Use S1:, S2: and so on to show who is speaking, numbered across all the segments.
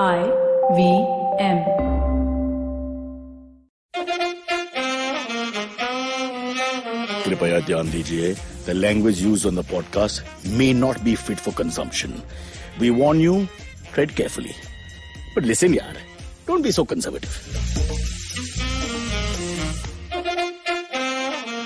S1: IVM.
S2: कृपया ध्यान दीजिए, the language used on the podcast may not be fit for consumption. We warn you, tread carefully. But listen yaar, don't be so conservative.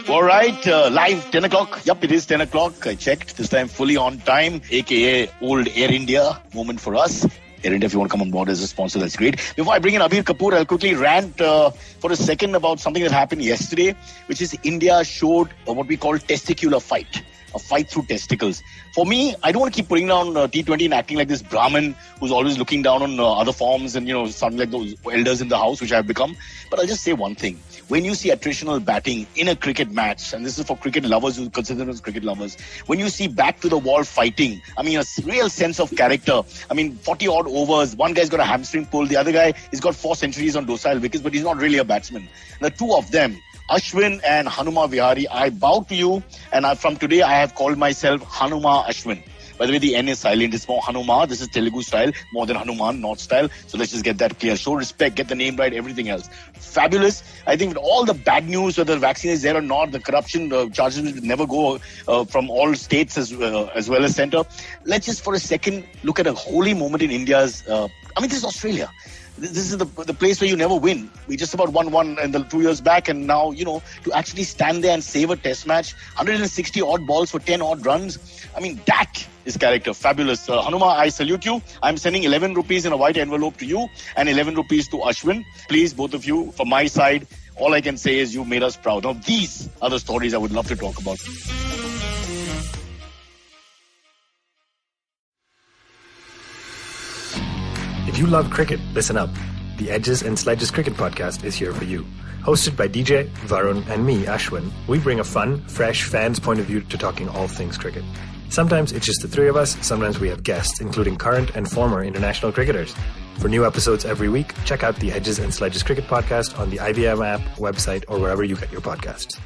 S2: Alright, live 10 o'clock. Yup, it is 10 o'clock. I checked. This time fully on time, aka old Air India moment for us. Air India, if you want to come on board as a sponsor, that's great. Before I bring in Abir Kapoor, I'll quickly rant for a second about something that happened yesterday, which is India showed what we call testicular fight. A fight through testicles. For me, I don't want to keep putting down T20 and acting like this Brahmin who's always looking down on other forms and, sounding like those elders in the house, which I've become. But I'll just say one thing. When you see attritional batting in a cricket match, and this is for cricket lovers who consider themselves cricket lovers, when you see back to the wall fighting, a real sense of character. 40 odd overs, one guy's got a hamstring pull, the other guy has got 4 centuries on docile wickets, but he's not really a batsman. The two of them, Ashwin and Hanuma Vihari, I bow to you, and from today I have called myself Hanuma Ashwin. By the way, the N is silent. It's more Hanuma. This is Telugu style, more than Hanuman, North style. So let's just get that clear. Show respect, get the name right, everything else. Fabulous. I think with all the bad news, whether the vaccine is there or not, the corruption charges will never go from all states as well as centre. Let's just for a second look at a holy moment in India's... this is Australia. This is the place where you never win. We just about won in the 2 years back, and now, to actually stand there and save a test match, 160 odd balls for 10 odd runs. That is character. Fabulous. Hanuma, I salute you. I'm sending 11 rupees in a white envelope to you and 11 rupees to Ashwin. Please, both of you, from my side, all I can say is you made us proud. Now, these are the stories I would love to talk about.
S3: If you love cricket, listen up. The Edges and Sledges Cricket Podcast is here for you. Hosted by DJ, Varun, and me, Ashwin, we bring a fun, fresh fan's point of view to talking all things cricket. Sometimes it's just the three of us, sometimes we have guests, including current and former international cricketers. For new episodes every week, check out the Edges and Sledges Cricket Podcast on the IVM app, website, or wherever you get your podcasts.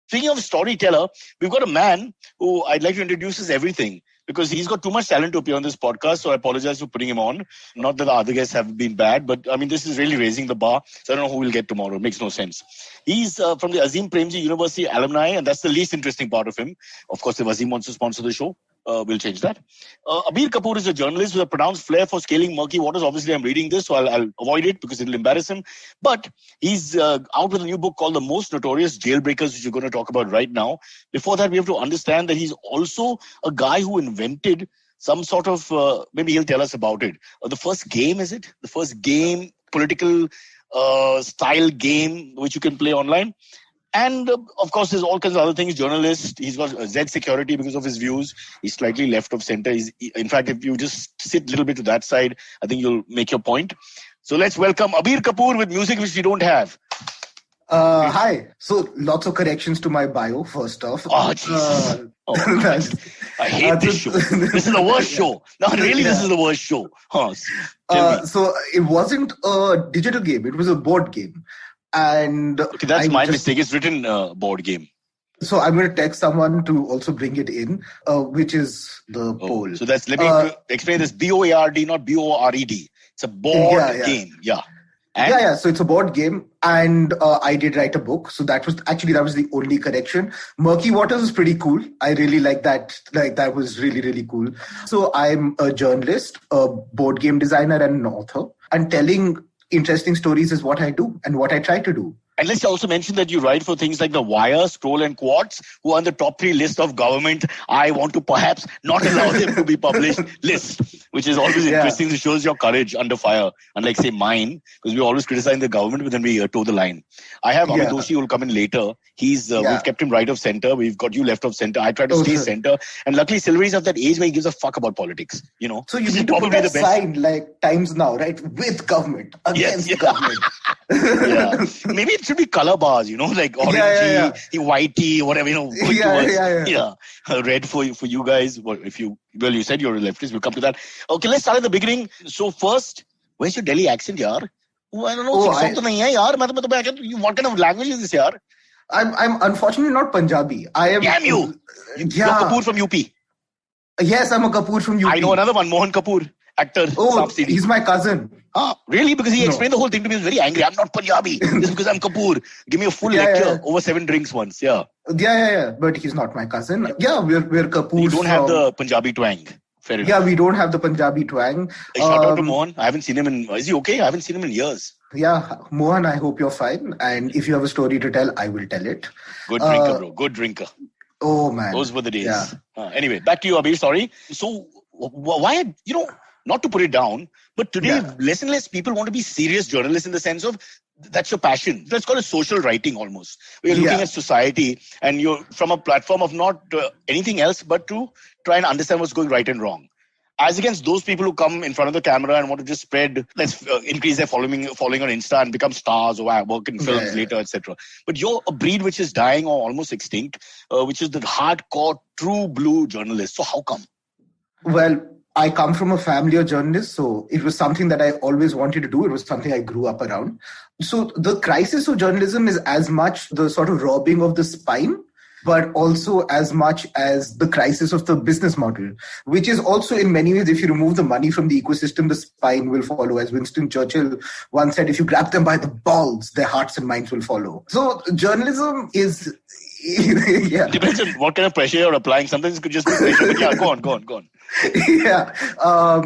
S2: Speaking of storyteller, we've got a man who I'd like to introduce as everything, because he's got too much talent to appear on this podcast, so I apologize for putting him on. Not that the other guests have been bad, but this is really raising the bar, so I don't know who we'll get tomorrow. It makes no sense. He's from the Azim Premji University alumni, and that's the least interesting part of him. Of course, if Azim wants to sponsor the show, we'll change that. Abir Kapoor is a journalist with a pronounced flair for scaling murky waters. Obviously, I'm reading this, so I'll avoid it because it'll embarrass him. But he's out with a new book called The Most Notorious Jailbreakers, which we're going to talk about right now. Before that, we have to understand that he's also a guy who invented some sort of, maybe he'll tell us about it. The first game, is it? The first game, political style game, which you can play online. And of course, there's all kinds of other things. Journalist, he's got Z security because of his views. He's slightly left of center. In fact, if you just sit a little bit to that side, I think you'll make your point. So let's welcome Abir Kapoor with music which we don't have.
S4: Hi. So lots of corrections to my bio, first off.
S2: Oh, Jesus. I hate this show. This is the worst show. No, really, This is the worst show.
S4: So it wasn't a digital game. It was a board game. And
S2: okay, that's my mistake. It's written board game.
S4: So I'm going to text someone to also bring it in, which is the poll.
S2: So let me explain this. BOARD, not BORED. It's a board game. Yeah. And?
S4: Yeah. So it's a board game, and I did write a book. So that was the only correction. Murky Waters is pretty cool. I really like that. Like that was really, really cool. So I'm a journalist, a board game designer, and an author, and telling interesting stories is what I do and what I try to do.
S2: And let's also mention that you write for things like The Wire, Scroll and Quartz, who are on the top 3 list of government. I want to perhaps not allow them to be published list, which is always interesting. It shows your courage under fire, unlike, say, mine, because we're always criticizing the government, but then we toe the line. I have Amit Doshi who will come in later. We've kept him right of center. We've got you left of center. I try to stay center. And luckily, Silvery's of that age where he gives a fuck about politics,
S4: So you need to put that sign like Times Now, right? With government, against government.
S2: Maybe it should be color bars, like orangey, whitey, whatever, red for you guys. You said you're a leftist. We'll come to that. Okay, let's start at the beginning. So first, where's your Delhi accent, yaar? Oh, I don't know. What kind of language is this, yaar?
S4: I'm unfortunately not Punjabi.
S2: Damn you! You're Kapoor from UP.
S4: Yes, I'm a Kapoor from UP.
S2: I know another one, Mohan Kapoor. Actor.
S4: Oh,
S2: Saap Sidi.
S4: he's my cousin.
S2: Really? Because he
S4: No.
S2: explained the whole thing to me. He was very angry. I'm not Punjabi. This is because I'm Kapoor. Give me a full lecture over 7 drinks once. Yeah.
S4: Yeah. But he's not my cousin. Yeah, we're Kapoor.
S2: You don't have the Punjabi twang. Fair enough.
S4: Yeah, we don't have the Punjabi twang.
S2: Shout out to Mohan. I haven't seen him in... Is he okay? I haven't seen him in years.
S4: Yeah, Mohan, I hope you're fine. And if you have a story to tell, I will tell it.
S2: Good drinker, bro. Good drinker.
S4: Oh, man.
S2: Those were the days.
S4: Yeah.
S2: Anyway, back to you, Abir. Sorry. So, why, not to put it down, but today, less and less people want to be serious journalists in the sense of that's your passion. Let's call it social writing almost. We're looking at society and you're from a platform of not anything else but to try and understand what's going right and wrong. As against those people who come in front of the camera and want to just spread, let's increase their following on Insta and become stars or work in films later, etc. But you're a breed which is dying or almost extinct, which is the hardcore, true blue journalist. So how come?
S4: Well, I come from a family of journalists, so it was something that I always wanted to do. It was something I grew up around. So the crisis of journalism is as much the sort of robbing of the spine, but also as much as the crisis of the business model, which is also in many ways, if you remove the money from the ecosystem, the spine will follow. As Winston Churchill once said, if you grab them by the balls, their hearts and minds will follow. So journalism is...
S2: It depends on what kind of pressure you're applying. Sometimes it could just be pressure, but go on.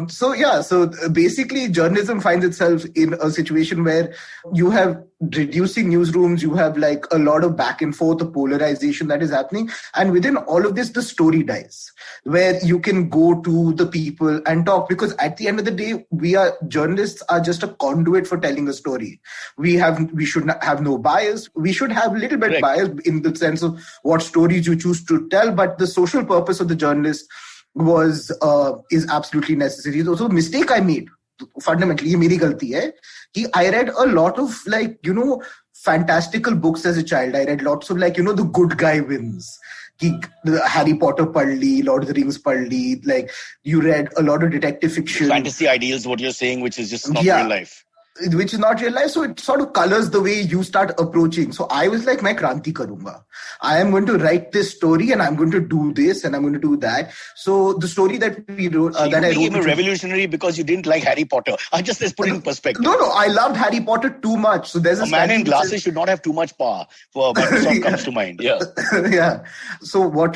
S4: So basically journalism finds itself in a situation where you have reducing newsrooms, you have like a lot of back and forth, the polarization that is happening, and within all of this the story dies, where you can go to the people and talk, because at the end of the day journalists are just a conduit for telling a story. We should not have no bias. We should have a little bit bias in the sense of what stories you choose to tell, but the social purpose of the journalist is absolutely necessary. So mistake I made, fundamentally, ye meri galti hai, ki I read a lot of fantastical books as a child. I read lots of the good guy wins. Harry Potter pad li, Lord of the Rings pad li, you read a lot of detective fiction.
S2: Fantasy ideals, what you're saying, which is just not real life.
S4: Which is not real life, so it sort of colors the way you start approaching. So I was like, main kranti karunga. I am going to write this story and I'm going to do this and I'm going to do that. So the story that we wrote...
S2: So you became a revolutionary because you didn't like Harry Potter. Let's put it in perspective.
S4: No, I loved Harry Potter too much. So there's
S2: a man in glasses should not have too much power. For Microsoft comes to mind. Yeah.
S4: Yeah. So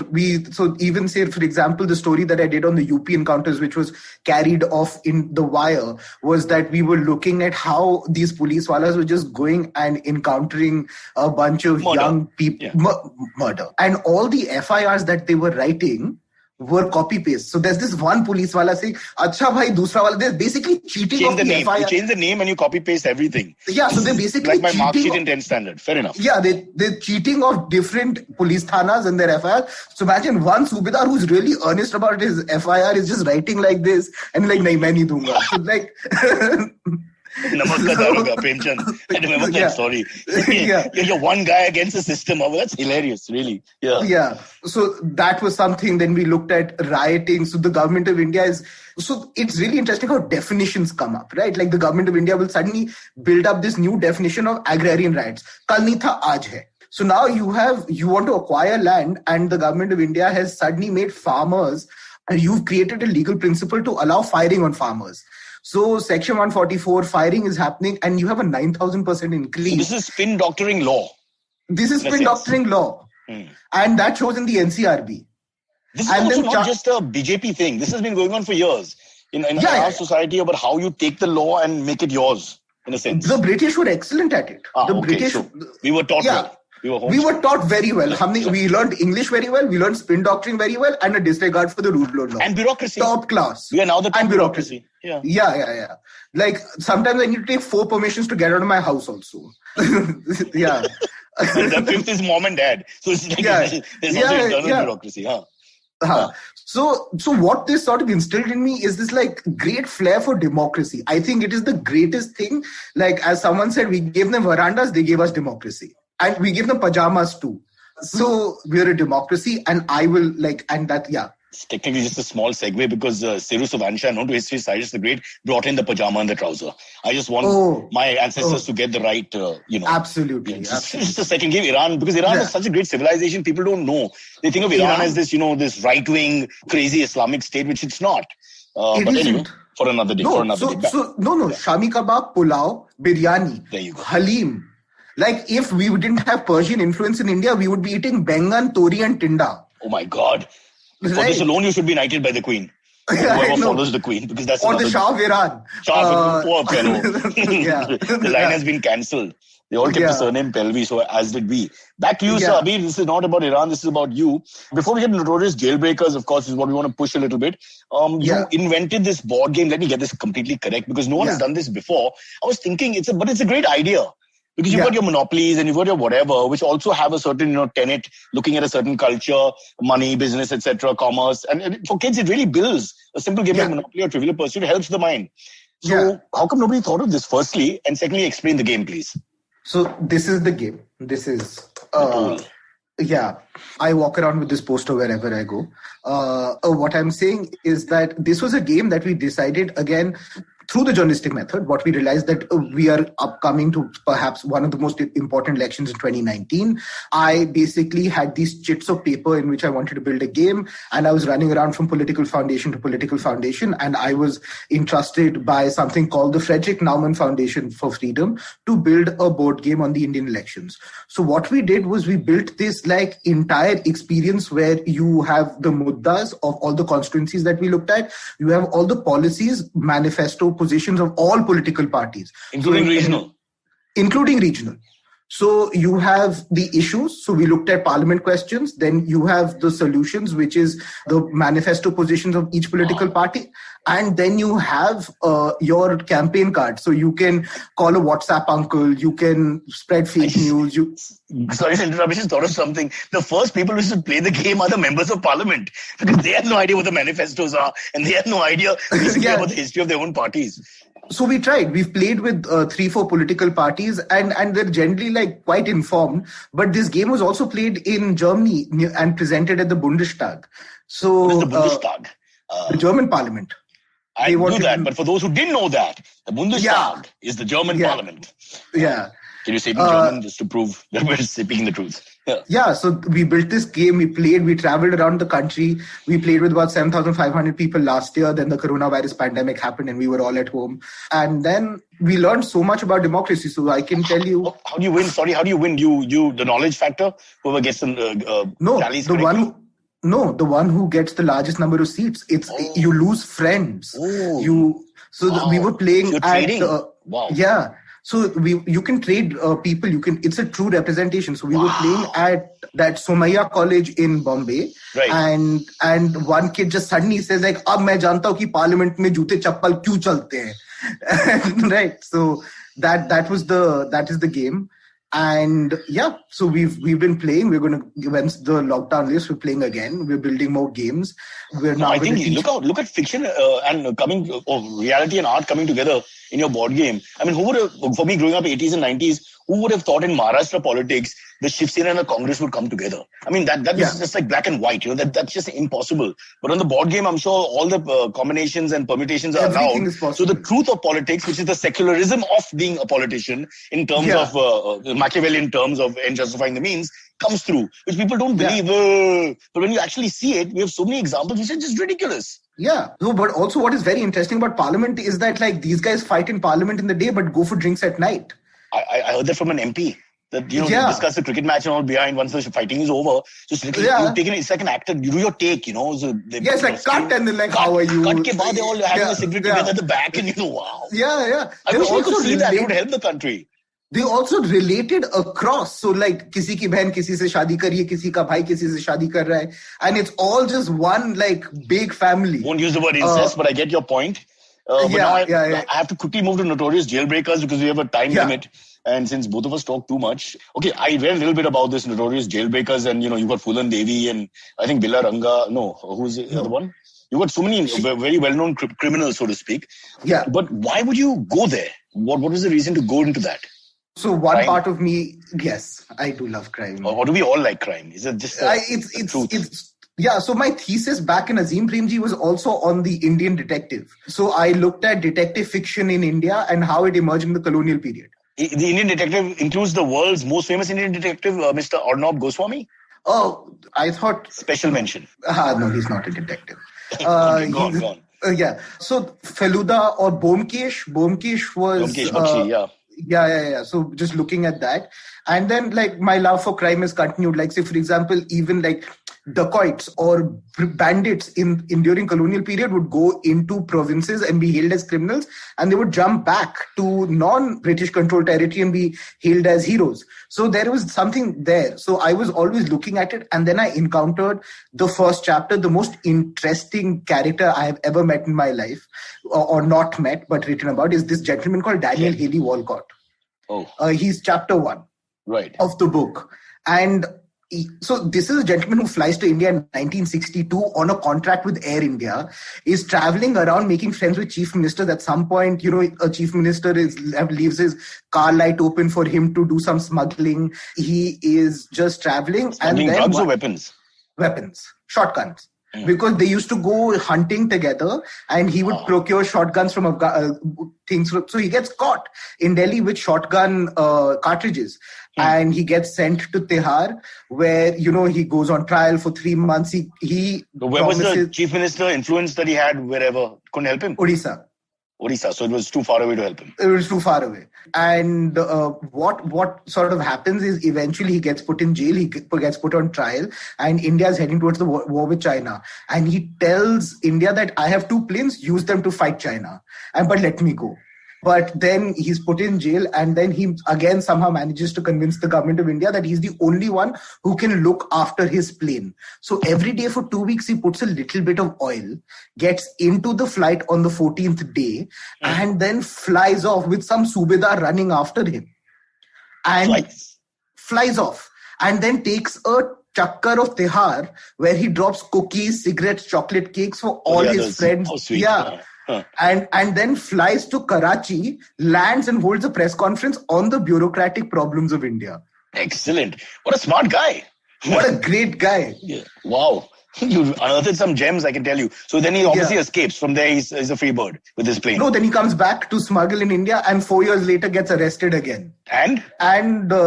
S4: even say, for example, the story that I did on the UP encounters, which was carried off in The Wire, was that we were looking at how these police wallahs were just going and encountering a bunch of young people, murder. And all the FIRs that they were writing were copy-paste. So there's this one police wala saying, Acha bhai, dusra wala. They're basically cheating
S2: off the FIR. You change the name and you copy-paste everything.
S4: Yeah, so they're basically
S2: like my mark sheet in 10th standard. Fair enough.
S4: Yeah, they're cheating off different police thanas and their FIR. So imagine one Subedar who's really earnest about his FIR is just writing like this and like, nahi, main nahi dunga. So like...
S2: Namak ka daroga, Premchand. I remember that story. You're one guy against the system. Oh, that's hilarious, really.
S4: Yeah. So that was something. Then we looked at rioting. So the government of India so it's really interesting how definitions come up, right? Like the government of India will suddenly build up this new definition of agrarian riots. Kal nahi tha, aaj hai. So now you want to acquire land and the government of India has suddenly made farmers, and you've created a legal principle to allow firing on farmers. So Section 144, firing is happening and you have a 9,000% increase.
S2: So this is spin doctoring law.
S4: This is spin doctoring law. And that shows in the NCRB.
S2: This is also not just a BJP thing. This has been going on for years in our society about how you take the law and make it yours, in a sense.
S4: The British were excellent at it.
S2: So we were taught well.
S4: We were taught very well. We learned English very well. We learned spin doctoring very well, and a disregard for the rule of law.
S2: And bureaucracy.
S4: Top class.
S2: We are now the top bureaucracy.
S4: Yeah. Like sometimes I need to take 4 permissions to get out of my house also. Yeah.
S2: The 5th is mom and dad. So it's like there's also internal bureaucracy.
S4: So what this sort of instilled in me is this like great flair for democracy. I think it is the greatest thing. Like as someone said, we gave them verandas, they gave us democracy. And we give them pajamas too. So we're a democracy and
S2: It's technically just a small segue because Seru Savansha, known to history scientists, the great, brought in the pajama and the trouser. I just want my ancestors to get the right,
S4: Absolutely.
S2: Just a second, give Iran, because Iran is such a great civilization, people don't know. They think of Iran as this, this right-wing, crazy Islamic state, which it's not.
S4: It isn't.
S2: For another day.
S4: No, Shami kebab, pulao, biryani,
S2: There you go.
S4: halim. Like if we didn't have Persian influence in India, we would be eating bengan, tori and tinda.
S2: Oh my God. For
S4: Right.
S2: this alone, you should be knighted by the Queen.
S4: Yeah, I
S2: Whoever
S4: know.
S2: follows the Queen, because that's
S4: Or the
S2: another...
S4: Shah of Iran.
S2: Poor fellow.
S4: Yeah.
S2: The line has been cancelled. They all kept the surname Pelvi, so as did we. Back to you, sir. Abir, this is not about Iran, this is about you. Before we get notorious jailbreakers, of course, is what we want to push a little bit. You invented this board game. Let me get this completely correct, because no one has done this before. I was thinking, it's a great idea. Because you've got your monopolies and you've got your whatever, which also have a certain, tenet, looking at a certain culture, money, business, etc., commerce. And for kids, it really builds. A simple game like Monopoly or Trivial Pursuit helps the mind. So how come nobody thought of this, firstly? And secondly, explain the game, please.
S4: So this is the game. This is... I walk around with this poster wherever I go. What I'm saying is that this was a game that we decided, again, through the journalistic method. What we realized that we are upcoming to perhaps one of the most important elections in 2019. I basically had these chits of paper in which I wanted to build a game, and I was running around from political foundation to political foundation, and I was entrusted by something called the Frederick Naumann Foundation for Freedom to build a board game on the Indian elections. So what we did was we built this entire experience where you have the muddas of all the constituencies that we looked at. You have all the policies, manifesto, positions of all political parties.
S2: Including regional.
S4: Including regional. So you have the issues. So we looked at parliament questions. Then you have the solutions, which is the manifesto positions of each political party. And then you have your campaign card. So you can call a WhatsApp uncle. You can spread fake news.
S2: Sorry to interrupt, I just thought of something. The first people who should play the game are the members of parliament, because they have no idea what the manifestos are, and they have no idea about the history of their own parties.
S4: So we tried. We've played with 3-4 political parties, and they're generally quite informed. But this game was also played in Germany and presented at the Bundestag. So
S2: what is the Bundestag?
S4: The German parliament.
S2: I knew that, but for those who didn't know that, the Bundestag is the German parliament.
S4: Yeah.
S2: Can you say it in German just to prove that we're speaking the truth?
S4: Yeah, so we built this game, we played, we traveled around the country. We played with about 7,500 people last year. Then the coronavirus pandemic happened and we were all at home. And then we learned so much about democracy. So I can tell you...
S2: How do you win? Sorry, how do you win? You the knowledge factor? Whoever gets some tallies correctly?
S4: The one who gets the largest number of seats. You lose friends. We were playing
S2: You're trading? Wow.
S4: Yeah. So you can trade people. It's a true representation. So we were playing at that Somaiya College in Bombay,
S2: right.
S4: and one kid just suddenly says "Ab main janta hu ki parliament mein jute chappal kyun chalte hain?" Right. So that is the game. And so we've been playing. We're going to, once the lockdown lifts, we're playing again. We're building more games.
S2: I think look at fiction and coming reality and art coming together in your board game. I mean, who would have, for me growing up 80s and 90s, who would have thought in Maharashtra politics the Shiv Sena and the Congress would come together? I mean, that is just like black and white, that's just impossible. But on the board game, I'm sure all the combinations and permutations are allowed. So the truth of politics, which is the secularism of being a politician in terms of Machiavellian terms of end justifying the means, comes through, which people don't believe. But when you actually see it, we have so many examples which are just ridiculous.
S4: Yeah. No, but also what is very interesting about Parliament is that these guys fight in Parliament in the day, but go for drinks at night.
S2: I heard that from an MP. That they discuss the cricket match and all behind once the fighting is over. So it's like an actor. You do your take, So
S4: it's like cut and then how are you?
S2: Cut ke baad they all having a cigarette together at the back and wow.
S4: Yeah.
S2: I wish we could see that. It would help the country.
S4: They also related across. So किसी की बहन किसी से शादी कर रही है, किसी का भाई किसी से शादी कर रहा है, and it's all just one big family.
S2: Won't use the word incest, but I get your point. I have to quickly move to notorious jailbreakers because we have a time limit. And since both of us talk too much, okay, I read a little bit about this notorious jailbreakers, and you got Phulan Devi and I think Bila Ranga. No, who's the other one? You got so many very well-known criminals, so to speak. Yeah. But why would you go there? What was the reason to go into that?
S4: So one part of me, yes, I do love crime.
S2: Or do we all like crime? Is it just truth?
S4: So my thesis back in Azim Premji was also on the Indian detective. So I looked at detective fiction in India and how it emerged in the colonial period.
S2: The Indian detective includes the world's most famous Indian detective, Mr. Arnab Goswami?
S4: Oh, I thought...
S2: Special mention.
S4: No, he's not a detective.
S2: Go on.
S4: Yeah. So Feluda or Bomkesh was...
S2: Bomkesh Bakshi, yeah.
S4: Yeah. So just looking at that. And then like my love for crime is continued. Like say, for example, even like dacoits or bandits in during colonial period would go into provinces and be hailed as criminals, and they would jump back to non-British controlled territory and be hailed as heroes. So there was something there. So I was always looking at it, and then I encountered the first chapter, the most interesting character I have ever met in my life, or not met, but written about, is this gentleman called Daniel Haley Walcott. He's chapter 1 of the book. And so this is a gentleman who flies to India in 1962 on a contract with Air India, is traveling around making friends with chief ministers. At some point, a chief minister leaves his car light open for him to do some smuggling. He is just traveling.
S2: Smuggling drugs or weapons?
S4: Weapons, shotguns. Because they used to go hunting together, and he would procure shotguns from things. So he gets caught in Delhi with shotgun cartridges, and he gets sent to Tihar, where he goes on trial for 3 months.
S2: Where was the chief minister influence that he had? Wherever couldn't help him. Odisha, so it was too far away to help him.
S4: It was too far away. And what sort of happens is eventually he gets put in jail, he gets put on trial, and India is heading towards the war with China. And he tells India that I have 2 planes, use them to fight China, but let me go. But then he's put in jail, and then he again somehow manages to convince the government of India that he's the only one who can look after his plane. So every day for 2 weeks, he puts a little bit of oil, gets into the flight on the 14th day, and then flies off with some Subedar running after him. And flies off. And then takes a chakkar of Tihar, where he drops cookies, cigarettes, chocolate cakes for all his friends.
S2: Oh, sweet.
S4: And then flies to Karachi, lands and holds a press conference on the bureaucratic problems of India.
S2: Excellent. What a smart guy.
S4: What a great guy.
S2: Yeah. Wow. You unearthed some gems, I can tell you. So then he obviously escapes. From there, he's a free bird with his plane.
S4: No, then he comes back to smuggle in India, and 4 years later gets arrested again.
S2: And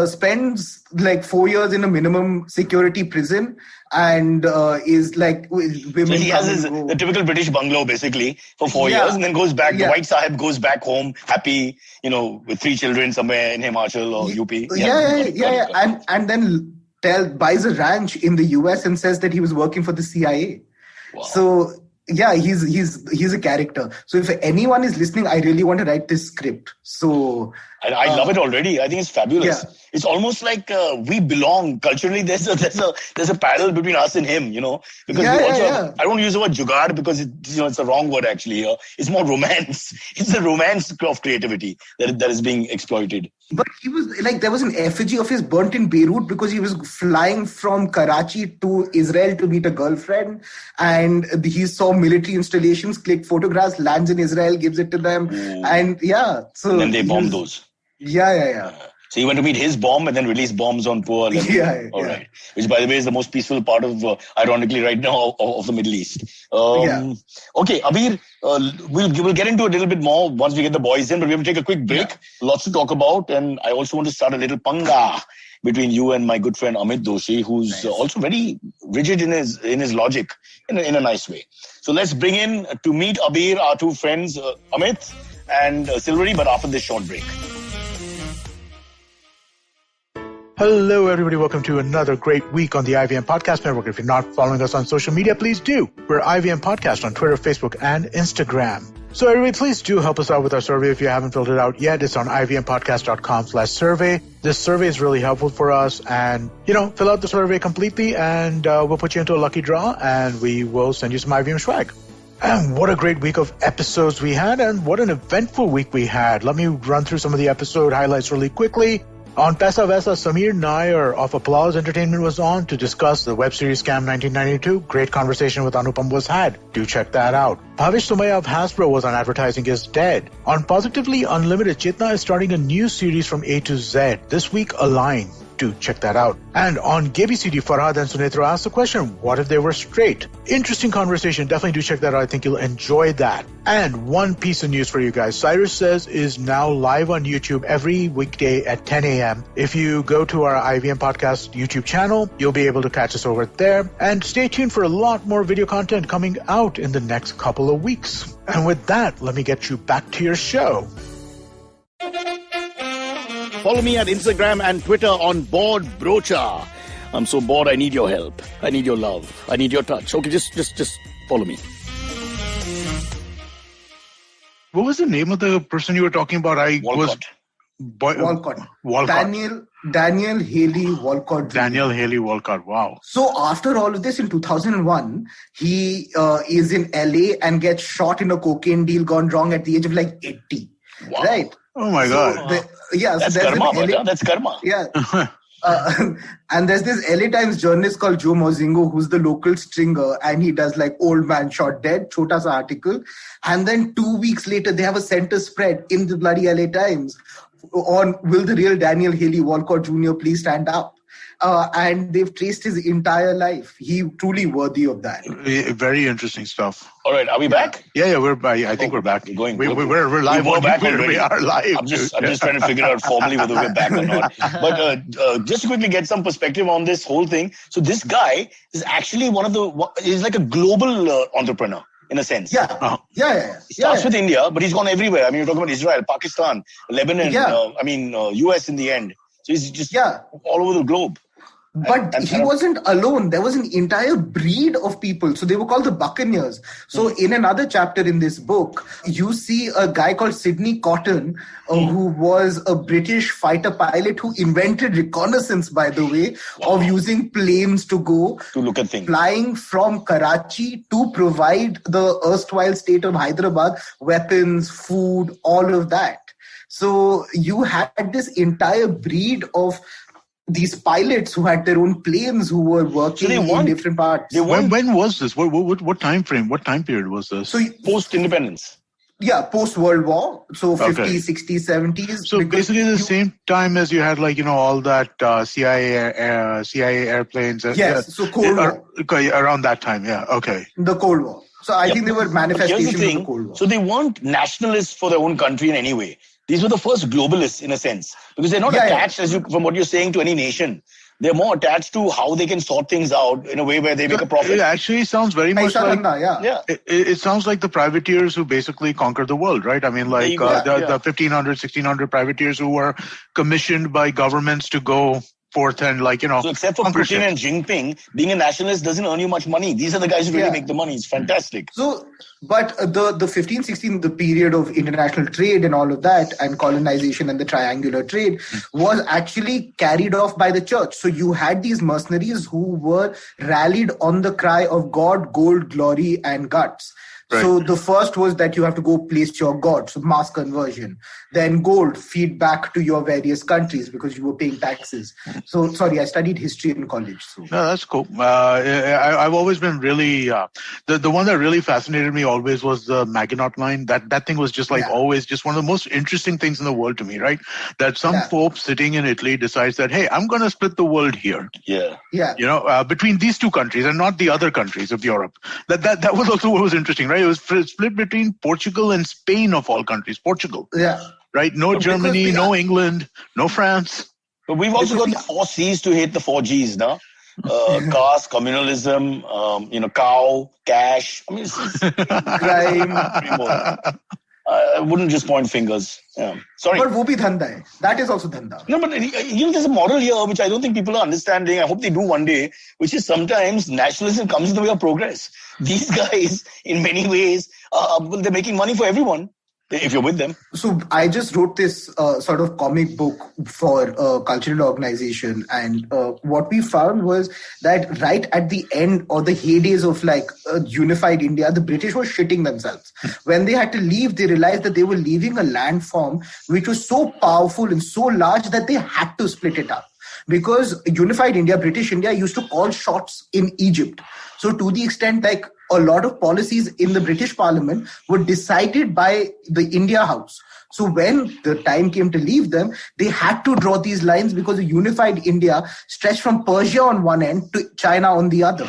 S4: spends like 4 years in a minimum security prison, and is like women.
S2: So he has the typical British bungalow basically for 4 years, and then goes back. The White Sahib goes back home happy, with 3 children somewhere in Himachal or UP.
S4: And then buys a ranch in the US and says that he was working for the CIA.
S2: Wow.
S4: So he's a character. So if anyone is listening, I really want to write this script. So
S2: I love it already. I think it's fabulous.
S4: Yeah.
S2: It's almost like we belong culturally. There's a parallel between us and him, because I don't use the word jugaad because it's a wrong word actually. It's more romance. It's the romance of creativity that is being exploited.
S4: But he was like, there was an effigy of his burnt in Beirut because he was flying from Karachi to Israel to meet a girlfriend, and he saw military installations, clicked photographs, lands in Israel, gives it to them, and so
S2: then they bombed those.
S4: Yeah.
S2: So he went to meet his bomb and then release bombs on poor Lebanon. All right. Which, by the way, is the most peaceful part of, ironically, right now of the Middle East. Okay, Abir, we'll get into a little bit more once we get the boys in, but we have to take a quick break. Lots to talk about, and I also want to start a little panga between you and my good friend Amit Doshi, who's also very rigid in his logic in a nice way. So let's bring in to meet Abir our 2 friends, Amit and Silvery, but after this short break.
S1: Hello, everybody. Welcome to another great week on the IVM Podcast Network. If you're not following us on social media, please do. We're IVM Podcast on Twitter, Facebook, and Instagram. So everybody, please do help us out with our survey. If you haven't filled it out yet, it's on ivmpodcast.com/survey. This survey is really helpful for us. And, fill out the survey completely, and we'll put you into a lucky draw, and we will send you some IVM swag. And what a great week of episodes we had, and what an eventful week we had. Let me run through some of the episode highlights really quickly. On Paisa Vaisa, Samir Nair of Applause Entertainment was on to discuss the web series Scam 1992. Great conversation with Anupam was had. Do check that out. Bhavish Sumaya of Hasbro was on Advertising is Dead. On Positively Unlimited, Chetna is starting a new series from A to Z. This week, Align. do check that out. And on GabyCD, Farhad and Sunetra asked the question, what if they were straight? Interesting conversation. Definitely do check that out. I think you'll enjoy that. And one piece of news for you guys. Cyrus Says is now live on YouTube every weekday at 10 a.m. If you go to our IVM Podcast YouTube channel, you'll be able to catch us over there. And stay tuned for a lot more video content coming out in the next couple of weeks. And with that, let me get you back to your show.
S2: Follow me at Instagram and Twitter on Bored Brocha. I'm so bored, I need your help. I need your love. I need your touch. Okay, just follow me.
S1: What was the name of the person you were talking about?
S2: Walcott.
S4: Walcott. Daniel Haley Walcott.
S1: Daniel Haley Walcott. Wow.
S4: So after all of this, in 2001, he is in LA and gets shot in a cocaine deal gone wrong at the age of like 80.
S2: Wow.
S4: Right?
S1: Oh my God.
S2: That's karma, that's karma.
S4: Yeah. And there's this LA Times journalist called Joe Mozingo, who's the local stringer, and he does like Old Man Shot Dead, chota sa article. And then 2 weeks later, they have a center spread in the bloody LA Times on will the real Daniel Haley Walcott Jr. please stand up? And they've traced his entire life. He truly worthy of that.
S1: Very interesting stuff.
S2: All right, are we back?
S1: Yeah, we're back. I think we're back.
S2: We're going.
S1: We're live. We are live.
S2: I'm just trying to figure out formally whether we're back or not. But just to quickly get some perspective on this whole thing. So this guy is actually he's like a global entrepreneur. In a sense.
S4: Yeah.
S2: Starts with India, but he's gone everywhere. I mean, you're talking about Israel, Pakistan, Lebanon, US in the end. So he's just all over the globe.
S4: But he wasn't alone. There was an entire breed of people. So they were called the Buccaneers. So in another chapter in this book, you see a guy called Sidney Cotton, who was a British fighter pilot who invented reconnaissance, by the way, of using planes to
S2: look at things.
S4: Flying from Karachi to provide the erstwhile state of Hyderabad weapons, food, all of that. So you had this entire breed of these pilots who had their own planes who were working in different parts.
S1: When was this? What time frame? What time period was this?
S4: So
S2: post-independence.
S4: Yeah, post-World War. So 50s, 60s, 70s.
S1: So basically the same time as you had all that CIA airplanes.
S4: Yes, so Cold War.
S1: Around that time, yeah. Okay.
S4: The Cold War. So I think they were manifestations of the Cold War.
S2: So they weren't nationalists for their own country in any way. These were the first globalists in a sense, because they're not attached, from what you're saying, to any nation. They're more attached to how they can sort things out in a way where they make a profit.
S1: It actually sounds very much like... It sounds like the privateers who basically conquered the world, right? I mean, the 1,500, 1,600 privateers who were commissioned by governments to go forth and
S2: So except for Putin and Jinping, being a nationalist doesn't earn you much money. These are the guys who really make the money. It's fantastic.
S4: So, but the 15, 16, the period of international trade and all of that, and colonization and the triangular trade was actually carried off by the church. So you had these mercenaries who were rallied on the cry of God, gold, glory, and guts. Right. So the first was that you have to go place your God, so mass conversion. Then gold, feed back to your various countries because you were paying taxes. So, sorry, I studied history in college. So.
S1: No, that's cool. I've always been really, the one that really fascinated me always was the Maginot Line. That thing was just always just one of the most interesting things in the world to me, right? That some pope sitting in Italy decides that, hey, I'm going to split the world here.
S4: Yeah.
S1: Between these two countries and not the other countries of Europe. That was also what was interesting, right? It was split between Portugal and Spain of all countries. Portugal.
S4: Yeah.
S1: Right? No Germany, no England, no France.
S2: But we've also got the 4 C's to hate the 4 G's, no? Caste, communalism, cow, cash. I mean, it's crime. I wouldn't just point fingers. Yeah. Sorry.
S4: But wo bhi dhanda hai. That is also dhanda.
S2: No, but there's a model here which I don't think people are understanding. I hope they do one day, which is sometimes nationalism comes in the way of progress. These guys, in many ways, they're making money for everyone. If you're with them.
S4: So I just wrote this sort of comic book for a cultural organization. And what we found was that right at the end or the heydays of unified India, the British were shitting themselves. When they had to leave, they realized that they were leaving a landform which was so powerful and so large that they had to split it up. Because unified India, British India used to call shots in Egypt. So to the extent a lot of policies in the British Parliament were decided by the India House. So when the time came to leave them, they had to draw these lines because a unified India stretched from Persia on one end to China on the other.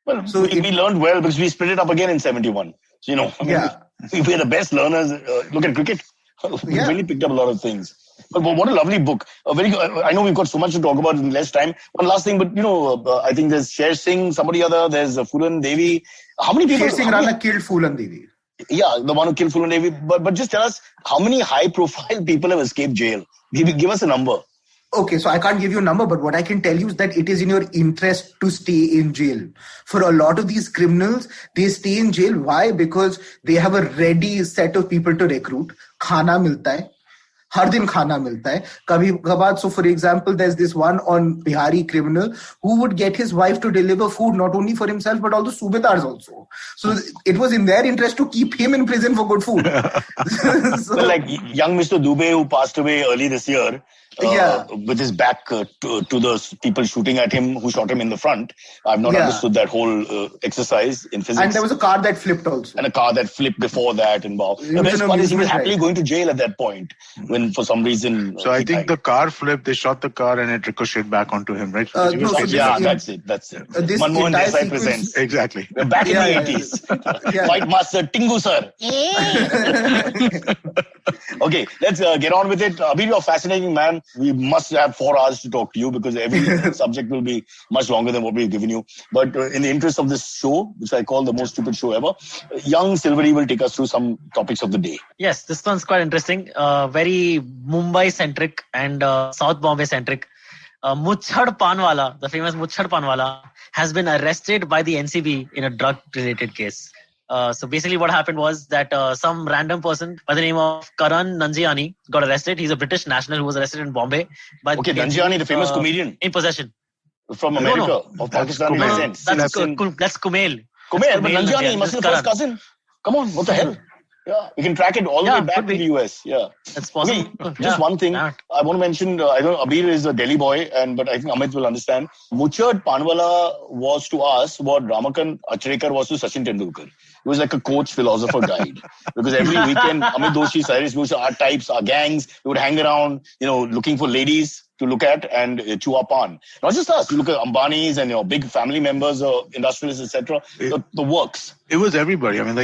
S2: Well, so we learned well because we split it up again in 71. So, we're the best learners. Look at cricket. We really picked up a lot of things. But what a lovely book. Very good. I know we've got so much to talk about in less time. One last thing, but I think there's Sher Singh, somebody other. There's Phulan Devi. How many people?
S4: Sher Singh Rana killed Phulan Devi.
S2: Yeah, the one who killed Phulan Devi. But just tell us how many high-profile people have escaped jail. Give us a number.
S4: Okay, so I can't give you a number, but what I can tell you is that it is in your interest to stay in jail. For a lot of these criminals, they stay in jail. Why? Because they have a ready set of people to recruit. Khana milta hai. हर दिन खाना मिलता है कभी कभार. So for example, there's this one on Bihari criminal who would get his wife to deliver food not only for himself but also subedars also. So it was in their interest to keep him in prison for good food.
S2: So, like young Mr. Dubey, who passed away early this year, with his back to the people shooting at him who shot him in the front. I've not understood that whole exercise in physics.
S4: And there was a car that flipped also.
S2: And a car that flipped before that. And the best part is he was happily going to jail at that point when for some reason...
S1: So I think the car flipped, they shot the car and it ricocheted back onto him, right?
S2: That's it. Manmohan Desai presents.
S1: Exactly.
S2: We're back in the 80s. White Master Tingu sir. Okay, let's get on with it. Abhi, you're a fascinating man. We must have 4 hours to talk to you because every subject will be much longer than what we've given you. But in the interest of this show, which I call the most stupid show ever, young Silvery will take us through some topics of the day.
S5: Yes, this one's quite interesting. Very Mumbai-centric and South Bombay-centric. Muchhad Panwala, the famous Muchhad Panwala, has been arrested by the NCB in a drug-related case. So basically what happened was that some random person by the name of Karan Nanjiani got arrested. He's a British national who was arrested in Bombay.
S2: Nanjiani, the famous comedian.
S5: In possession.
S2: From America, of Pakistan.
S5: That's Kumail.
S2: Kumail, but Nanjiani must be the first cousin. Come on, what the hell? Yeah, you can track it all the way back to the US. Yeah,
S5: that's possible.
S2: Okay, just one thing I want to mention. I know Abir is a Delhi boy, but I think Amit will understand. Muchhad Panwala was to us what Ramakant Achrekar was to Sachin Tendulkar. He was like a coach, philosopher, guide. Because every weekend, Amit Doshi, Cyrus Bush, our types, our gangs, we would hang around, looking for ladies to look at and chew up on. Not just us. You look at Ambani's and big family members, industrialists, etc. The works.
S1: It was everybody. I mean,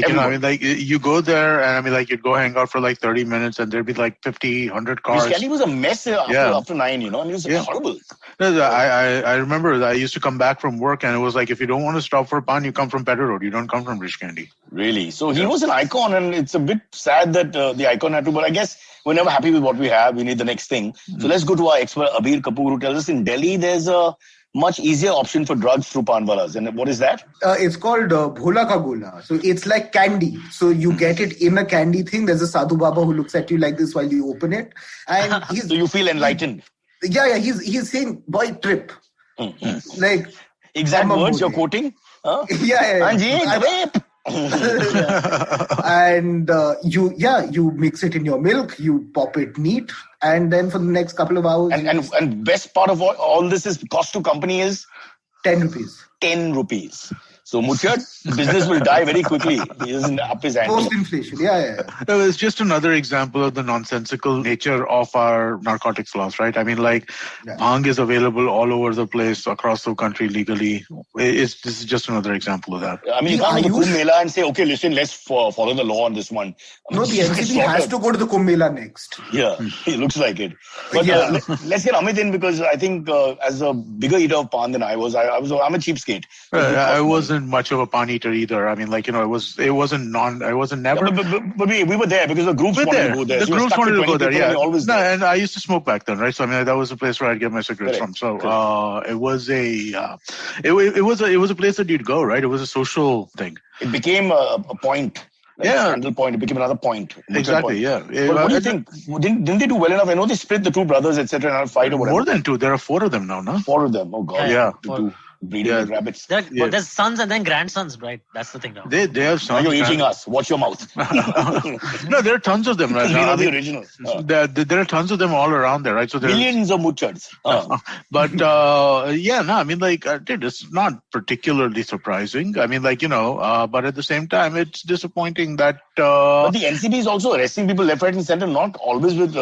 S1: you go there and you'd go hang out for 30 minutes and there'd be 50, 100 cars.
S2: Delhi was a mess after 9, and it was horrible.
S1: I remember that I used to come back from work and it was if you don't want to stop for pan, you come from Pedder Road. You don't come from Rich Candy.
S2: Really? So he was an icon, and it's a bit sad that the icon had to, but I guess we're never happy with what we have. We need the next thing. So let's go to our expert, Abir Kapoor, who tells us in Delhi there's a much easier option for drugs through panwalas. And what is that?
S4: It's called Bhola Ka Gola. So it's like candy. So you get it in a candy thing. There's a Sadhu Baba who looks at you like this while you open it. And
S2: so you feel enlightened.
S4: He's saying, boy, trip.
S2: Mm-hmm. Exact words you're quoting? Huh?
S4: Rape. And you mix it in your milk, you pop it neat, and then for the next couple of hours.
S2: And best part of all this is cost to company is
S4: 10 rupees.
S2: 10 rupees. So Muchhad, business will die very quickly. He doesn't up his ante.
S4: Post-inflation, yeah.
S1: No, it's just another example of the nonsensical nature of our narcotics laws, right? I mean, bhang is available all over the place, across the country legally. This is just another example of that.
S2: I mean, you can't go to Kumbh Mela and say, okay, listen, let's follow the law on this one.
S4: No, the NCB has to go to the Kumbh Mela next.
S2: Yeah, it looks like it. But let's get Amit in, because I think as a bigger eater of pan than I'm a cheapskate.
S1: I wasn't much of a pan eater either. I mean, I wasn't never.
S2: Yeah, but we were there because the groups wanted to go there.
S1: The groups wanted to go there, yeah.
S2: Always there.
S1: And I used to smoke back then, right? So I mean, that was the place where I'd get my cigarettes from. So it was a place that you'd go, right? It was a social thing.
S2: It became a point. A scandal point. It became another point.
S1: Exactly, yeah.
S2: But what do you think? Didn't they do well enough? I know they split the two brothers, etc., and had a fight or whatever.
S1: More than two. There are 4 of them now, no?
S2: 4 of them. Oh God.
S1: Yeah.
S2: breeding with rabbits.
S5: But there's sons and then grandsons, right? That's the thing now.
S1: They have
S2: Now
S1: sons.
S2: you're eating us. Watch your mouth.
S1: No, there are tons of them right
S2: We
S1: now.
S2: know the original.
S1: There are tons of them all around there, right? So there
S2: Millions of muchards.
S1: But I mean, dude, it's not particularly surprising. I mean, but at the same time, it's disappointing that.
S2: But the NCB is also arresting people left, right, and center, not always with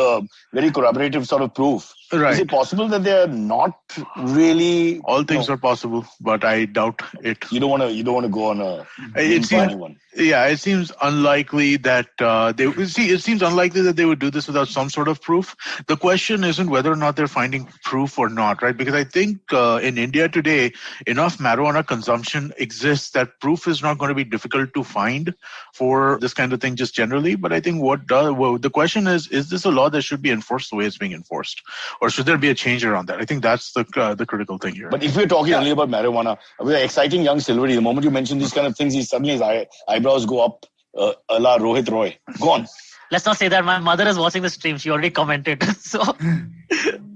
S2: very corroborative sort of proof.
S1: Right.
S2: Is it possible that they are not really?
S1: All things are possible, but I doubt it.
S2: You don't want to go on a.
S1: It seems unlikely that it seems unlikely that they would do this without some sort of proof. The question isn't whether or not they're finding proof or not, right? Because I think in India today, enough marijuana consumption exists that proof is not going to be difficult to find for this kind of thing just generally. But I think the question is this a law that should be enforced the way it's being enforced? Or should there be a change around that? I think that's the critical thing here.
S2: But if we're talking only about marijuana, we're exciting young Silvery. The moment you mention these kind of things, suddenly his eyebrows go up a la Rohit Roy. Go on.
S5: Let's not say that. My mother is watching the stream. She already commented. So.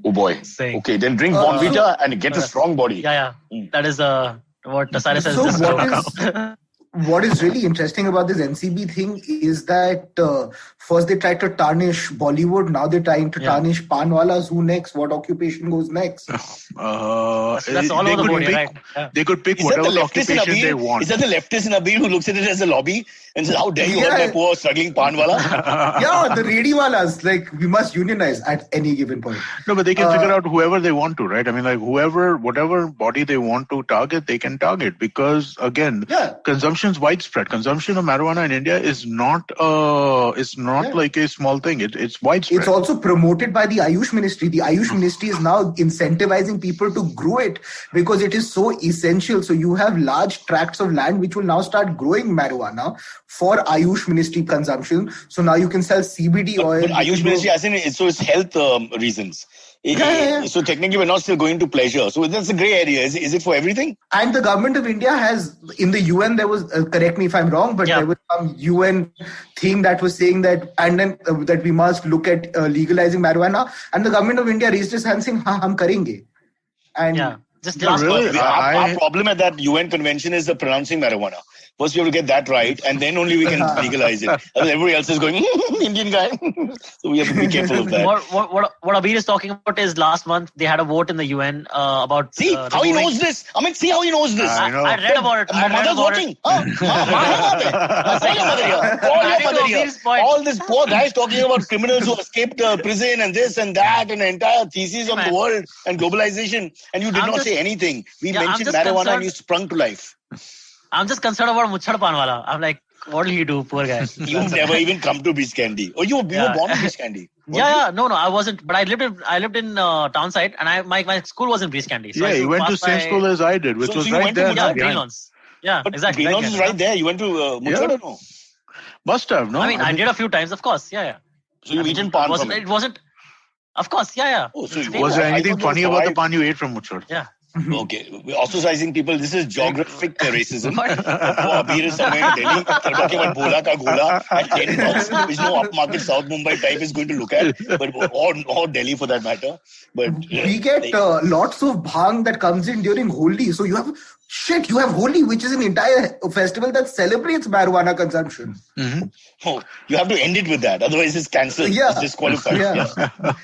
S2: Oh boy. Okay, then drink Bonvita and get a strong body.
S5: Yeah. That is what Cyrus says.
S4: What is really interesting about this NCB thing is that first they tried to tarnish Bollywood, now they're trying to tarnish Panwalas. Who next? What occupation goes next?
S5: That's all over the board, right? Yeah.
S1: They could pick whatever occupation they want.
S2: Is that the leftist in Abir who looks at it as a lobby and says, how dare you hurt my poor struggling Panwala?
S4: Yeah, the Rediwalas, we must unionize at any given point.
S1: No, but they can figure out whoever they want to, right? I mean, whatever body they want to target, they can target because, again, consumption is widespread. Consumption of marijuana in India is not like a small thing. It's widespread.
S4: It's also promoted by the Ayush Ministry. The Ayush Ministry is now incentivizing people to grow it because it is so essential. So you have large tracts of land which will now start growing marijuana for Ayush Ministry consumption. So now you can sell CBD oil.
S2: But Ayush Ministry, it's health reasons. So technically, we're not still going to pleasure. So that's a grey area. Is it for everything?
S4: And the government of India has, in the UN, there was, correct me if I'm wrong, but there was some UN thing that was saying that, and then that we must look at legalizing marijuana. And the government of India raised its hand saying, hum karenge. And
S5: just last
S2: our problem at that UN convention is the pronouncing marijuana. First, we have to get that right, and then only we can legalize it. Everybody else is going, Indian guy. So we have to be careful of that.
S5: What Abir is talking about is last month they had a vote in the UN about.
S2: See how he knows this. Amit, see how he knows this.
S5: I read about it.
S2: My mother's watching. Call your mother here. All this poor guys talking about criminals who escaped prison and this and that and the entire thesis on the world and globalization, and you did not say anything. We mentioned marijuana and you sprung to life.
S5: I'm just concerned about Muchhad Panwala. I'm like, what will he do, poor guy?
S2: You've never even come to Beach Candy. Oh, you were born in Beach Candy.
S5: No, I wasn't. But I lived in townside, and my school was in Beach Candy. So
S1: you went to the same school as I did, which was right there.
S5: Greenlawns. Yeah,
S2: but
S5: exactly.
S2: Greenlawns is right there. You went to Muchhad or no?
S1: Must have, no?
S5: I mean, I did a few times, of course. Yeah.
S2: So you've eaten pan from it?
S5: It wasn't. Of course, yeah.
S2: Oh, so
S1: was there anything funny about the pan you ate from Muchhad?
S5: Yeah.
S2: Okay, we're ostracizing people. This is geographic racism. Abir is somewhere in Delhi. They're talking about Bola Ka Gola at 10 bucks, which no upmarket South Mumbai type is going to look at, or Delhi for that matter. But
S4: we get lots of bhang that comes in during Holi. So you have Holi, which is an entire festival that celebrates marijuana consumption.
S1: Mm-hmm.
S2: Oh, you have to end it with that. Otherwise, it's cancelled. It's disqualified.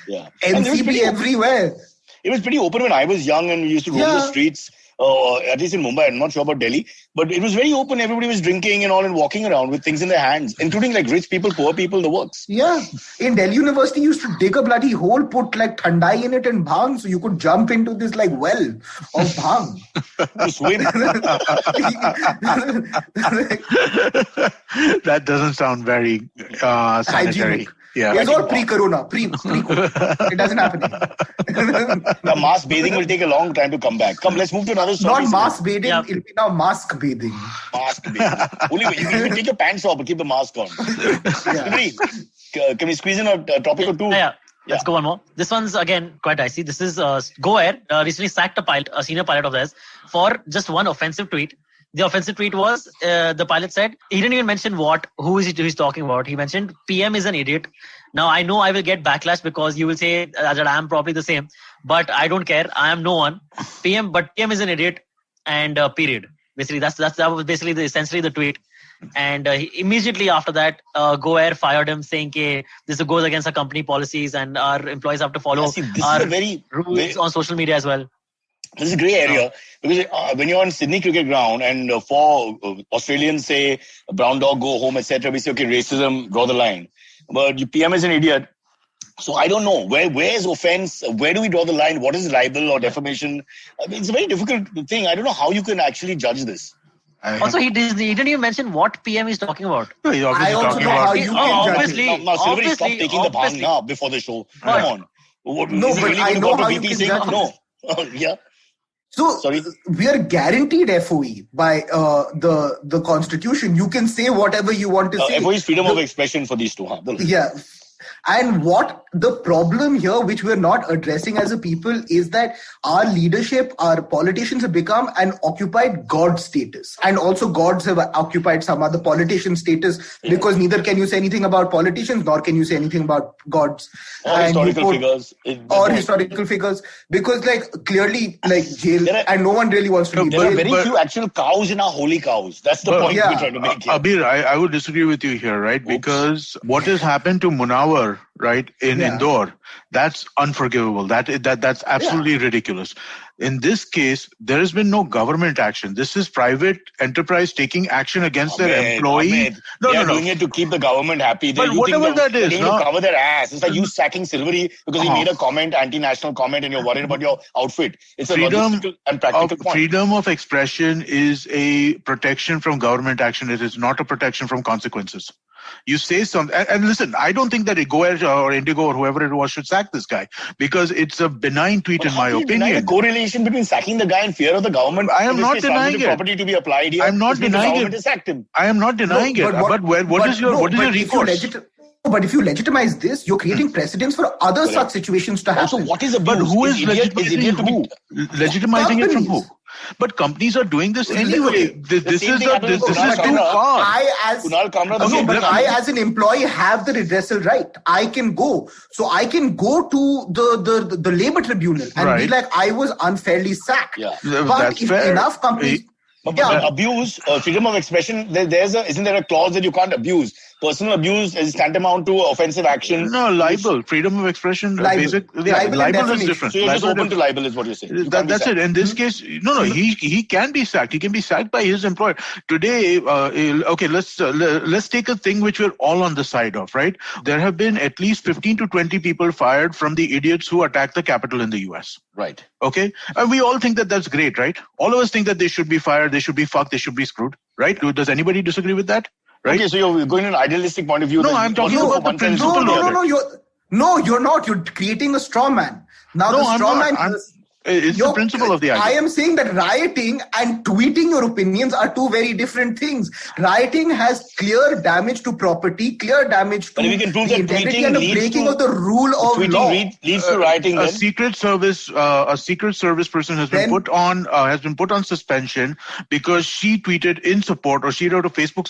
S2: Yeah.
S4: NCB everywhere.
S2: It was pretty open when I was young and we used to roam the streets, at least in Mumbai. I'm not sure about Delhi. But it was very open. Everybody was drinking and all and walking around with things in their hands, including like rich people, poor people, the works.
S4: Yeah. In Delhi University, you used to dig a bloody hole, put like thandai in it and bhang, so you could jump into this like well of bhang.
S2: To swim.
S1: That doesn't sound very sanitary.
S4: Hygienic. Yeah. It's all pre-corona. It doesn't happen anymore.
S2: The mass bathing will take a long time to come back. Come, let's move to another story.
S4: Not mass bathing, it'll be now mask bathing.
S2: Mask bathing. Only you can take your pants off but keep the mask on. Can we squeeze in a topic or two?
S5: Yeah. Let's go one more. This one's again quite dicey. This is GoAir recently sacked a senior pilot of theirs for just one offensive tweet. The offensive tweet was, the pilot said, he didn't even mention who he's talking about. He mentioned PM is an idiot. Now, I know I will get backlash because you will say that I am probably the same, but I don't care. I am no one. PM is an idiot. and period. Basically, that was basically essentially the tweet. And immediately after that, GoAir fired him, saying that this goes against our company policies and our employees have to follow our rules on social media as well.
S2: This is a grey area because when you're on Sydney cricket ground and for Australians say brown dog go home, etc., we say okay, racism, draw the line. But PM is an idiot. So I don't know where is offense, where do we draw the line, what is libel or defamation? I mean, it's a very difficult thing. I don't know how you can actually judge this.
S5: Also, he didn't even mention what PM is talking about.
S1: No, he's obviously
S4: I also
S1: talking
S4: know
S1: about
S4: how you can judge it.
S2: Now, Silvery, stop taking the bhang now before the show. Come on.
S4: No,
S2: is he
S4: but
S2: really
S4: I
S2: going to
S4: know
S2: go to
S4: how you
S2: VP
S4: can
S2: saying
S4: judge
S2: no? Yeah.
S4: So
S2: Sorry.
S4: we are guaranteed FOE by the constitution. You can say whatever you want to say.
S2: FOE is freedom of expression for these two. Huh?
S4: Yeah. And what the problem here, which we're not addressing as a people, is that our leadership, our politicians have become an occupied god status. And also gods have occupied some other politician status because neither can you say anything about politicians, nor can you say anything about gods.
S2: Or historical figures.
S4: Historical figures. Because clearly jail, and no one really wants to be
S2: There are
S4: jailed.
S2: very few actual cows in our holy cows. That's the point we're trying to make here.
S1: Abir, I would disagree with you here, right? Because what has happened to Munawar, right, in Indore, that's unforgivable. That's absolutely ridiculous. In this case, there has been no government action. This is private enterprise taking action against their employee.
S2: They're doing it to keep the government happy.
S1: But whatever that is,
S2: to cover their ass. It's like you sacking Silvery because he made a comment, anti-national comment, and you're worried about your outfit. It's a logistical and practical point.
S1: Freedom of expression is a protection from government action. It is not a protection from consequences. You say something, and listen, I don't think that GoAir or Indigo or whoever it was should sack this guy because it's a benign tweet in my opinion.
S2: Deny the correlation between sacking the guy and fear of the government.
S1: I am not denying it.
S2: Property to be applied here.
S1: I'm not denying it.
S2: Sacked him.
S1: I am not denying it. But what is your recourse?
S4: But if you legitimize this, you're creating precedents for other such situations to happen.
S2: Also, what is abuse?
S1: But who is legitimizing who? Legitimizing it from who? But companies are doing this anyway. This is too far.
S4: I as an employee have the redressal right. I can go. So I can go to the labor tribunal and be like, I was unfairly sacked.
S2: Yeah.
S4: But if enough companies...
S2: But abuse, freedom of expression, isn't there a clause that you can't abuse? Personal abuse is tantamount to offensive action.
S1: No, libel, freedom of expression, libel is different.
S2: So you're just open to libel is what you're saying.
S1: That's it. In this case, he can be sacked. He can be sacked by his employer. Today, let's take a thing which we're all on the side of, right? There have been at least 15 to 20 people fired from the idiots who attacked the Capitol in the US.
S2: Right.
S1: Okay. And we all think that that's great, right? All of us think that they should be fired, they should be fucked, they should be screwed, right? Does anybody disagree with that? Right?
S2: Okay, so you're going in an idealistic point of view.
S1: No, I'm talking about the principle.
S4: No, you're not. You're creating a straw man. Now the straw man...
S1: It's the principle of the idea.
S4: I am saying that rioting and tweeting your opinions are two very different things. Rioting has clear damage to property, clear damage to
S2: the integrity
S4: and a breaking of the rule of law.
S2: Leads to rioting.
S1: A Secret Service person has been put on suspension because she tweeted in support, or she wrote a Facebook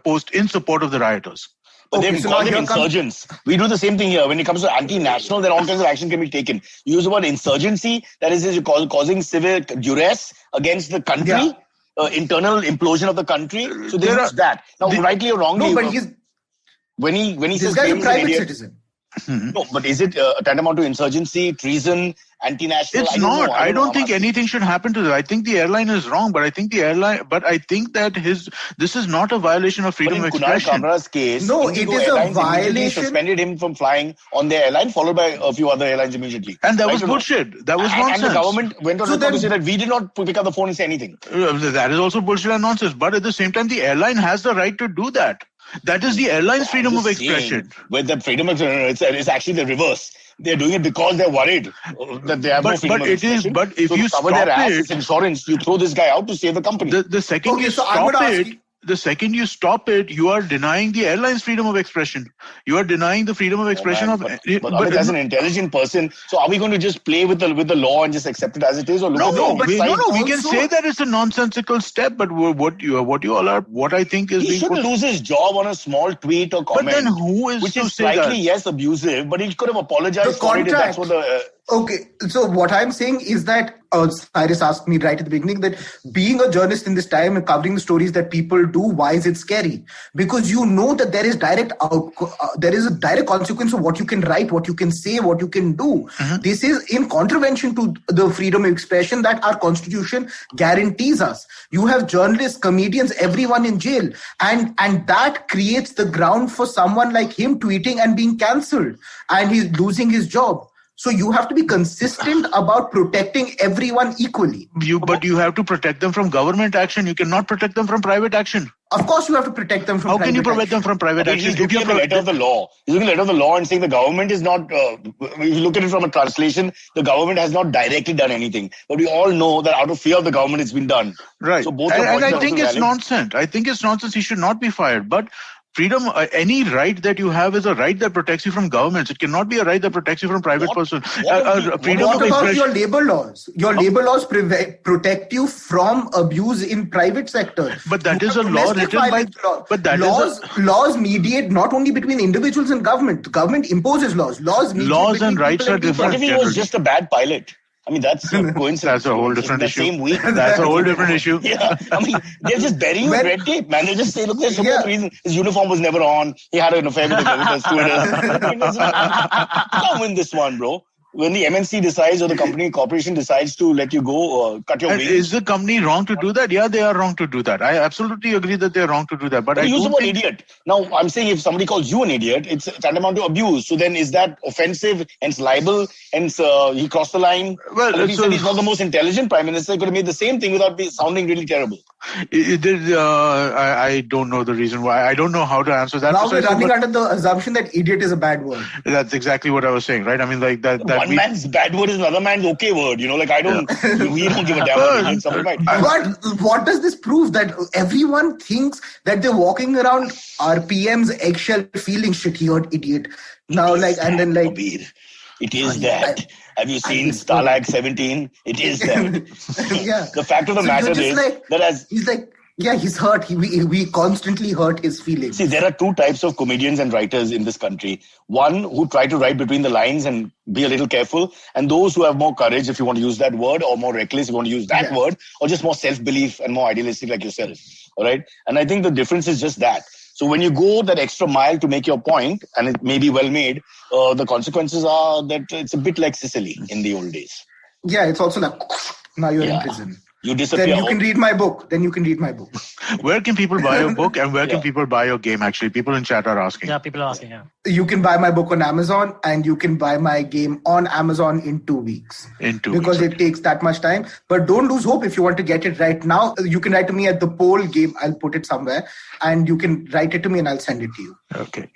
S1: post in support of the rioters.
S2: But they've called them insurgents. We do the same thing here. When it comes to anti-national, then all kinds of action can be taken. You use the word insurgency, that is causing civic duress against the country, internal implosion of the country. So there's that. Now, rightly or wrongly,
S4: but
S2: when he
S4: this
S2: says
S4: guy's a private citizen.
S2: No, but is it tantamount to insurgency, treason, anti-national?
S1: It's not. I don't think anything should happen to this. I think the airline is wrong, but I think that this is not a violation of freedom of expression.
S2: Kunal Kamra's case,
S4: no, it is a violation.
S2: Suspended him from flying on their airline, followed by a few other airlines immediately.
S1: And that was bullshit. That was nonsense.
S2: And the government went on to say that we did not pick up the phone and say anything.
S1: That is also bullshit and nonsense. But at the same time, the airline has the right to do that. That is the airline's freedom of expression.
S2: With the freedom of expression, it's actually the reverse. They're doing it because they're worried that they have no freedom of expression.
S1: But if you stop
S2: it's insurance. You throw this guy out to save the company.
S1: The second you stop it, you are denying the airline's freedom of expression. You are denying the freedom of expression
S2: but as an intelligent person, so are we going to just play with the law and just accept it as it is, or
S1: we can say that it's a nonsensical step, but what I think is
S2: he shouldn't lose his job on a small tweet or comment.
S1: But then who is
S2: which
S1: to
S2: is
S1: say
S2: slightly
S1: that?
S2: abusive, but he could have apologized for it if that's what the
S4: Okay, so what I'm saying is that Cyrus asked me right at the beginning that being a journalist in this time and covering the stories that people do, why is it scary? Because you know that there is there is a direct consequence of what you can write, what you can say, what you can do. This is in contravention to the freedom of expression that our constitution guarantees us. You have journalists, comedians, everyone in jail, and that creates the ground for someone like him tweeting and being cancelled, and he's losing his job. So you have to be consistent about protecting everyone equally.
S1: But you have to protect them from government action. You cannot protect them from private action.
S4: Of course, you have to protect them from.
S1: How can you prevent them from private action?
S2: He's looking at the letter of the law. He's looking at the letter of the law and saying the government is not. If you look at it from a translation, the government has not directly done anything. But we all know that out of fear of the government, it's been done.
S1: Right.
S2: So both.
S1: And I think it's nonsense. I think it's nonsense. He should not be fired. But freedom, any right that you have is a right that protects you from governments. It cannot be a right that protects you from private person.
S4: What about your labor laws? Your labor laws protect you from abuse in private sector.
S1: But that is a law written by. But that
S4: laws mediate not only between individuals and government. The government imposes laws. Laws
S1: and rights are different.
S2: What if he was just a bad pilot? I mean, that's a coincidence.
S1: That's a whole different issue.
S2: Same week.
S1: That's a whole different issue.
S2: Yeah, I mean, they're just burying red tape, man. They just say, look, there's so much reason. His uniform was never on. He had an affair with the stewardess. You can't win this one, bro. When the MNC decides or the corporation decides to let you go, cut your wings.
S1: Is the company wrong to do that? Yeah, they are wrong to do that. I absolutely agree that they are wrong to do that. But I
S2: use the word idiot. Now, I'm saying if somebody calls you an idiot, it's tantamount to abuse. So then is that offensive and it's libel and he crossed the line?
S1: Well,
S2: he said he's not the most intelligent prime minister. He could have made the same thing without sounding really terrible.
S1: I don't know the reason why. I don't know how to answer that.
S4: Now we're running under the assumption that idiot is a bad word.
S1: That's exactly what I was saying, right? I mean, like that.
S2: One man's bad word is another man's okay word. You know, like we don't give a damn.
S4: But what does this prove? That everyone thinks that they're walking around RPM's eggshell feeling shit. He heard idiot. Now, like, and then like.
S2: It is that. Have you seen Stalag 17? It is that.
S4: Yeah.
S2: The fact of the matter is that as
S4: he's like. Yeah, he's hurt. We constantly hurt his feelings.
S2: See, there are two types of comedians and writers in this country. One who try to write between the lines and be a little careful, and those who have more courage, if you want to use that word, or more reckless, if you want to use that word, or just more self-belief and more idealistic like yourself. All right? And I think the difference is just that. So when you go that extra mile to make your point, and it may be well made, the consequences are that it's a bit like Sicily in the old days.
S4: Yeah, it's also like, now you're in prison.
S2: You disappear.
S4: Then you can read my book.
S1: Where can people buy your book and where can people buy your game? Actually, people in chat are asking.
S5: Yeah, people are asking. Yeah.
S4: You can buy my book on Amazon and you can buy my game on Amazon in 2 weeks. Because it takes that much time. But don't lose hope if you want to get it right now. You can write to me at the poll game. I'll put it somewhere. And you can write it to me and I'll send it to you.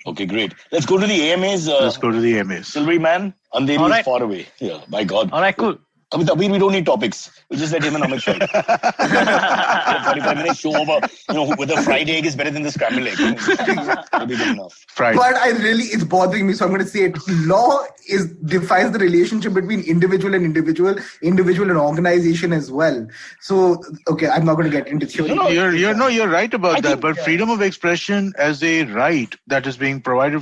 S2: Okay, great. Let's go to the AMAs.
S1: Let's go to the AMAs.
S2: Silvery Man, Andheri is far away. Yeah, my God.
S5: All right, cool.
S2: Abir, we don't need topics. We just let him and Amit fight. 45-minute show over, whether fried egg is better than the scrambled egg. That'll be good enough.
S4: But it's bothering me, so I'm going to say it. Law defines the relationship between individual and organization as well. So, okay, I'm not going to get into theory.
S1: You're right about that. But freedom of expression as a right that is being provided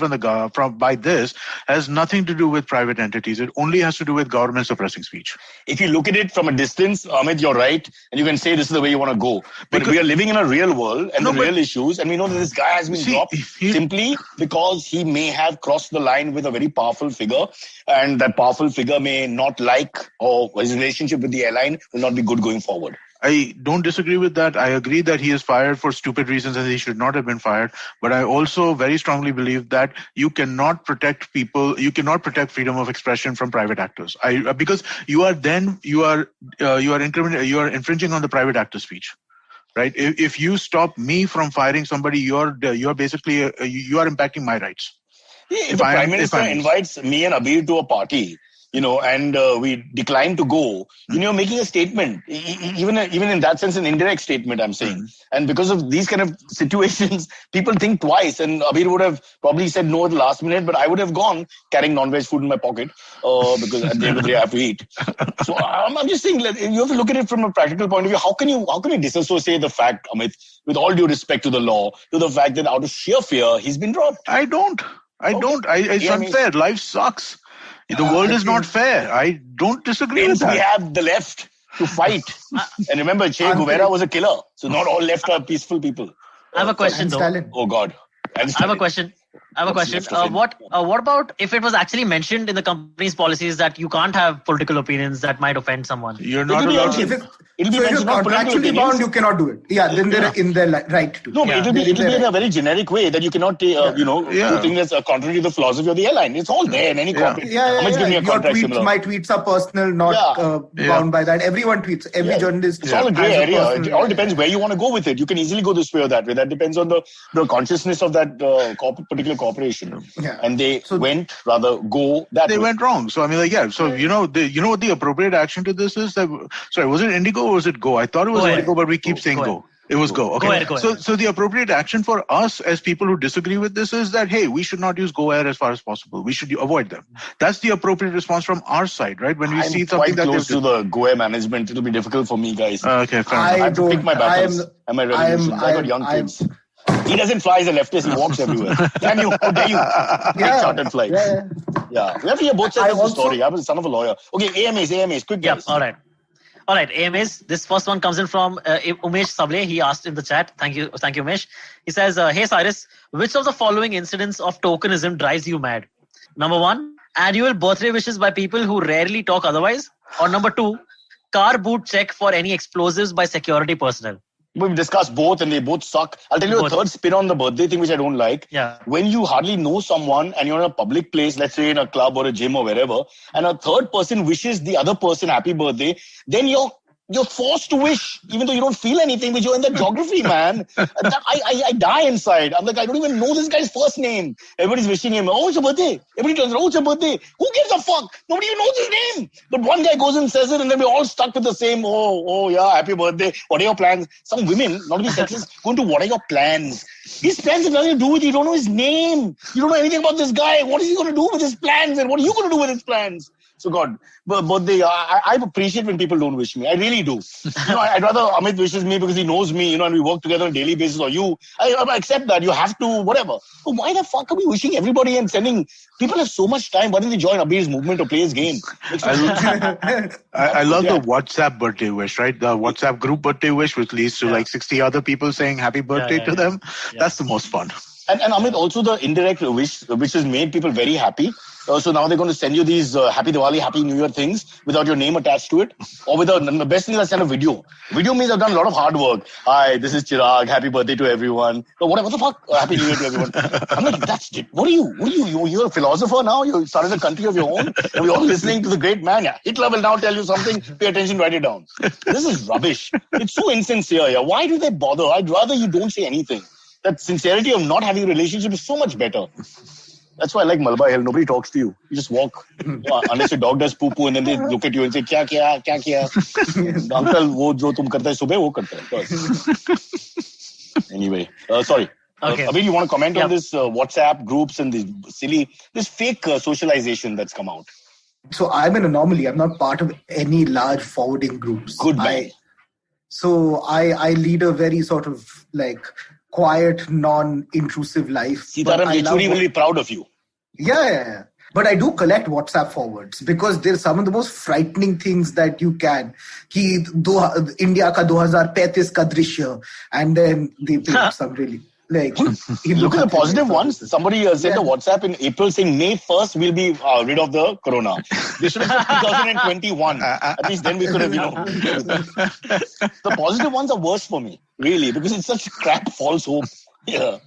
S1: by this has nothing to do with private entities. It only has to do with government suppressing speech.
S2: If you look at it from a distance, Amit, you're right. And you can say this is the way you want to go. But we are living in a real world and real issues. And we know that this guy has been dropped simply because he may have crossed the line with a very powerful figure. And that powerful figure may not like, or his relationship with the airline will not be good going forward.
S1: I don't disagree with that. I agree that he is fired for stupid reasons and he should not have been fired. But I also very strongly believe that you cannot protect freedom of expression from private actors. Because you are infringing on the private actor's speech. Right? If you stop me from firing somebody, you're basically you are impacting my rights.
S2: Yeah, if the Prime Minister invites me and Abir to a party, and we decline to go, you're making a statement, even in that sense, an indirect statement, I'm saying. Mm-hmm. And because of these kind of situations, people think twice. And Abir would have probably said no at the last minute, but I would have gone carrying non-veg food in my pocket because at the end of the day, I have to eat. So I'm just saying, you have to look at it from a practical point of view. How can you disassociate the fact, Amit, with all due respect to the law, to the fact that out of sheer fear, he's been dropped?
S1: I don't. It's unfair. Life sucks. The world is not fair. I don't disagree with
S2: Hence, we
S1: that.
S2: have the left to fight. And remember, Che Guevara was a killer. So not all left are peaceful people.
S5: I have a question
S4: And
S5: though.
S4: Stalin.
S2: Oh, God. And
S5: I have a question.
S2: What's left of him?
S5: What about if it was actually mentioned in the company's policies that you can't have political opinions that might offend someone?
S1: You're not
S2: It'll be
S1: allowed
S2: mentioned.
S1: to.
S2: It'll be
S4: So if you're
S2: mentioned on political
S4: contractually
S2: opinions.
S4: bound, you cannot do it. Yeah, then they're in their right to.
S2: No, but
S5: Yeah.
S2: it'll be in a very generic way that you cannot,
S1: Yeah.
S2: do things that's contrary to the philosophy of the airline. It's all there in any corporate.
S4: Yeah.
S2: Give me a
S4: Your
S2: contract
S4: tweets,
S2: similar.
S4: my tweets are personal, not bound by that. Everyone tweets. Every journalist.
S2: It's all a grey
S4: has
S2: area.
S4: personal-
S2: It all depends where you want to go with it. You can easily go this way or that way. That depends on the consciousness of that particular corporation.
S4: Yeah.
S2: And they
S4: So-
S2: go that
S1: They
S2: way.
S1: went wrong. So I mean, So you know what the appropriate action to this is? Sorry, was it Indigo or was it Go? I thought it was
S5: Go ahead.
S1: Indigo, but we keep saying
S5: Go
S1: Go.
S5: ahead.
S1: It was Go. Okay.
S5: Go ahead.
S1: So the appropriate action for us as people who disagree with this is that, hey, we should not use Go Air as far as possible. We should avoid them. That's the appropriate response from our side, right? When we
S2: I'm
S1: see something
S2: quite
S1: that
S2: close to the Go Air management. It'll be difficult for me, guys.
S1: Okay, fair
S4: I
S1: enough.
S2: I have to pick my battles and my resolutions. I got young
S4: I'm-
S2: kids. He doesn't fly as a leftist. He walks everywhere. Can you? How dare you? Take chartered flight. Yeah. We have to hear both sides of the story. I was the son of a lawyer. Okay, AMAs. Quick,
S5: Yeah,
S2: guys.
S5: all right, AMAs. This first one comes in from Umesh Sable. He asked in the chat. Thank you, Umesh. He says, hey Cyrus, which of the following incidents of tokenism drives you mad? Number 1, annual birthday wishes by people who rarely talk otherwise. Or number 2, car boot check for any explosives by security personnel.
S2: We've discussed both and they both suck. I'll tell you a third spin on the birthday thing which I don't like.
S5: Yeah.
S2: When you hardly know someone and you're in a public place, let's say in a club or a gym or wherever, and a third person wishes the other person happy birthday, then you're forced to wish, even though you don't feel anything, but you're in the geography, man. I die inside. I'm like, I don't even know this guy's first name. Everybody's wishing him, oh, it's your birthday. Everybody turns around, oh, it's your birthday. Who gives a fuck? Nobody even knows his name. But one guy goes and says it, and then we're all stuck with the same, oh, yeah, happy birthday. What are your plans? Some women, not to be sexist, go into what are your plans? His plans have nothing to do with you. You don't know his name. You don't know anything about this guy. What is he going to do with his plans? And what are you going to do with his plans? So God, birthday, I appreciate when people don't wish me. I really do. I'd rather Amit wishes me because he knows me, and we work together on a daily basis, or you. I accept that. You have to, whatever. But why the fuck are we wishing everybody and sending? People have so much time. Why don't they join Abir's movement or play his game?
S1: I love the WhatsApp birthday wish, right? The WhatsApp group birthday wish, which leads to like 60 other people saying happy birthday to them.
S5: Yeah.
S1: That's the most fun.
S2: And Amit, also the indirect wish, which has made people very happy. So now they're going to send you these Happy Diwali, Happy New Year things without your name attached to it. Or the best thing is I send a video. Video means I've done a lot of hard work. Hi, this is Chirag. Happy birthday to everyone. So what the fuck? Happy New Year to everyone. I'm like, that's it. What are you? You're a philosopher now? You started a country of your own? And we're all listening to the great man. Yeah. Hitler will now tell you something. Pay attention, write it down. This is rubbish. It's so insincere. Yeah. Why do they bother? I'd rather you don't say anything. That sincerity of not having a relationship is so much better. That's why I like Malba Hill. Nobody talks to you. You just walk. Unless your dog does poo-poo and then they look at you and say, kya kiya? Uncle, wo jo tum karta hai subah, wo karta hai. Anyway, sorry.
S5: Okay.
S2: Abhi, you want to comment on this WhatsApp groups and this fake socialization that's come out?
S4: So I'm an anomaly. I'm not part of any large forwarding groups.
S2: Good man.
S4: I lead a very sort of like quiet, non-intrusive life.
S2: Sitaram Yechuri will be proud of you.
S4: Yeah. But I do collect WhatsApp forwards because they're some of the most frightening things that you can. Ki India ka 2035 ka drishya. And then they put some really... Like,
S2: look at the positive ones. Somebody sent a WhatsApp in April saying May 1st we'll be rid of the corona. They should have said 2021. At least then we could have, The positive ones are worse for me, really, because it's such crap false hope. Yeah.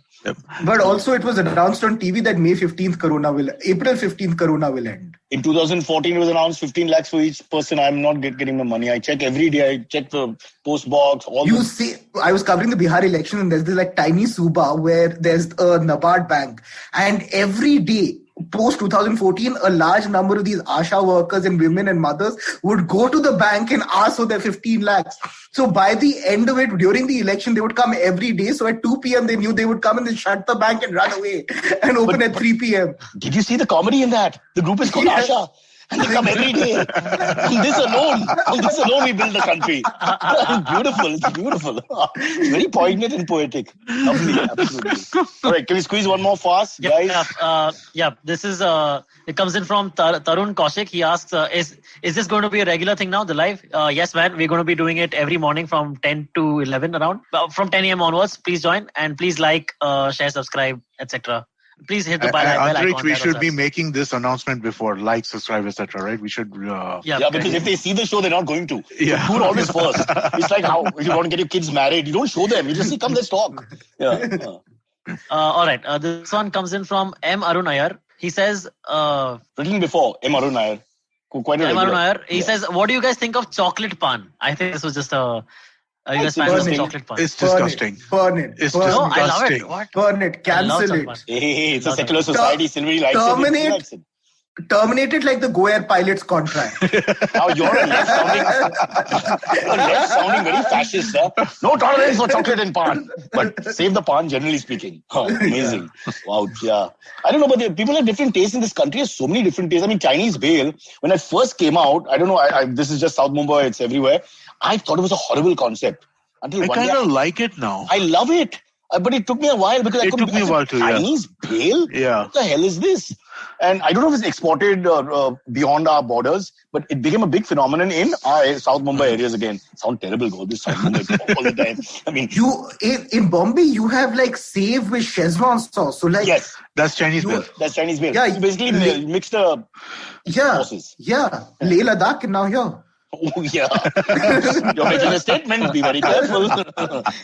S4: But also it was announced on TV that April 15th corona will end.
S2: In 2014 it was announced 15 lakhs for each person. I'm not getting my money. I check every day. I check the post box.
S4: See, I was covering the Bihar election and there's this like tiny Suba where there's a NABARD bank. And every day, post 2014, a large number of these ASHA workers and women and mothers would go to the bank and ask for their 15 lakhs. So by the end of it, during the election, they would come every day. So at 2 p.m., they knew they would come and then shut the bank and run away and open at 3 p.m.
S2: Did you see the comedy in that? The group is called ASHA. And they come every day. On this alone we build the country. It's beautiful. It's very poignant and poetic. Lovely, absolutely. All right, can we squeeze one more fast, guys?
S5: This is it comes in from Tarun Kaushik. He asks, is this going to be a regular thing now, the live? Yes, man. We're going to be doing it every morning from 10 to 11 around. From 10 a.m. onwards, please join and please like, share, subscribe, etc. Please hit the bell icon.
S1: We should be making this announcement before, like, subscribe, etc. Right? We should.
S2: Because if they see the show, they're not going to.
S1: Yeah.
S2: Do it always first. It's like how if you want to get your kids married, you don't show them. You just say, "Come, let's talk." Yeah.
S5: All right. This one comes in from M. Arun Iyer. He says,
S2: written before M. Arun Iyer. Quite a
S5: M. Arun Iyer. He says, "What do you guys think of chocolate pan?" I think this was just a. You guys fans of chocolate pan?
S1: It's disgusting.
S4: Burn it.
S1: It's
S5: No,
S1: disgusting.
S5: I love it. What?
S4: Burn it. Cancel it.
S2: Hey, it's a secular society. Silvery likes it.
S4: Terminate it like the GoAir pilot's contract.
S2: Now you're a left sounding very fascist, huh? No tolerance for chocolate and pan. But save the pan, generally speaking. Oh, amazing. Wow, yeah. I don't know, but people have different tastes in this country. There's so many different tastes. I mean, Chinese bhel, when I first came out, I don't know, this is just South Mumbai, it's everywhere. I thought it was a horrible concept. Until
S1: I kind of like it now.
S2: I love it. But it took me a while because
S1: took me a while too.
S2: Chinese bhel?
S1: Yeah.
S2: What the hell is this? And I don't know if it's exported beyond our borders, but it became a big phenomenon in our South Mumbai areas again. Sound terrible, go this South Mumbai all the time. I mean,
S4: in Bombay, you have like save with Szechuan sauce. So like,
S2: yes,
S1: that's Chinese bhel.
S2: That's Chinese bhel.
S4: Yeah,
S2: you basically mixed sauces.
S4: Yeah, Leh Ladakh and now here.
S2: Oh, yeah. You're making a statement. Be very careful.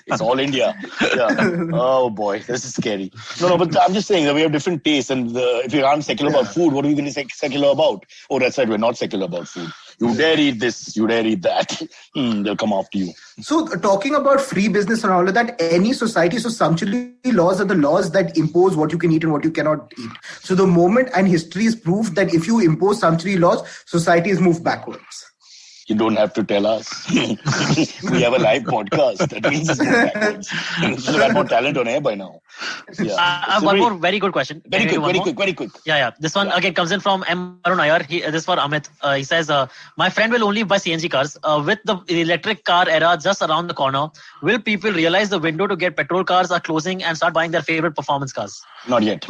S2: It's all India. Yeah. Oh, boy. This is scary. No, but I'm just saying that we have different tastes. And if you aren't secular about food, what are we going to say secular about? Oh, that's right. We're not secular about food. You dare eat this. You dare eat that. They'll come after you.
S4: So talking about free business and all of that, any society, so sumptuary laws are the laws that impose what you can eat and what you cannot eat. So the moment, and history is proof that if you impose sumptuary laws, societies move backwards.
S2: You don't have to tell us. We have a live podcast. That means it's more backwards. We should have had more talent on air by now. Yeah.
S5: I have one more very good question.
S2: Very quick.
S5: Yeah. This one again comes in from M. Arun Iyer. This is for Amit. He says, my friend will only buy CNG cars. With the electric car era just around the corner, will people realize the window to get petrol cars are closing and start buying their favorite performance cars?
S2: Not yet.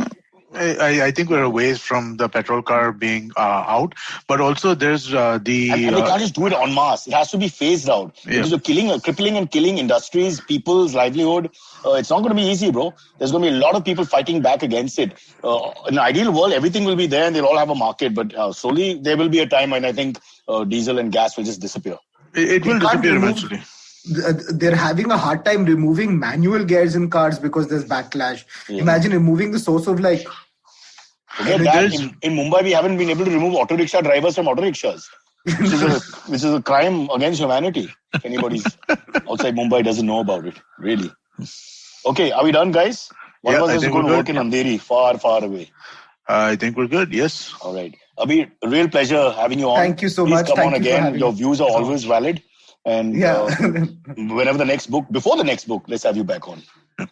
S1: I think we're a ways from the petrol car being out, but also there's and they
S2: can't just do it en masse. It has to be phased out. Because you're crippling and killing industries, people's livelihood. It's not going to be easy, bro. There's going to be a lot of people fighting back against it. In an ideal world, everything will be there and they'll all have a market. But slowly, there will be a time when I think diesel and gas will just disappear.
S1: It will disappear eventually.
S4: They're having a hard time removing manual gears in cars because there's backlash. Yeah. Imagine removing the source of like...
S2: In Mumbai, we haven't been able to remove auto rickshaw drivers from auto rickshaws, which is a crime against humanity. If anybody's outside Mumbai doesn't know about it, really. Okay, are we done, guys? One of us is going to work in Andheri, far, far away.
S1: I think we're good, yes.
S2: All right. Abhi, real pleasure having you on.
S4: Thank you so
S2: Please
S4: much.
S2: Come
S4: Thank
S2: on again. Your views are always valid. And before the next book, let's have you back on.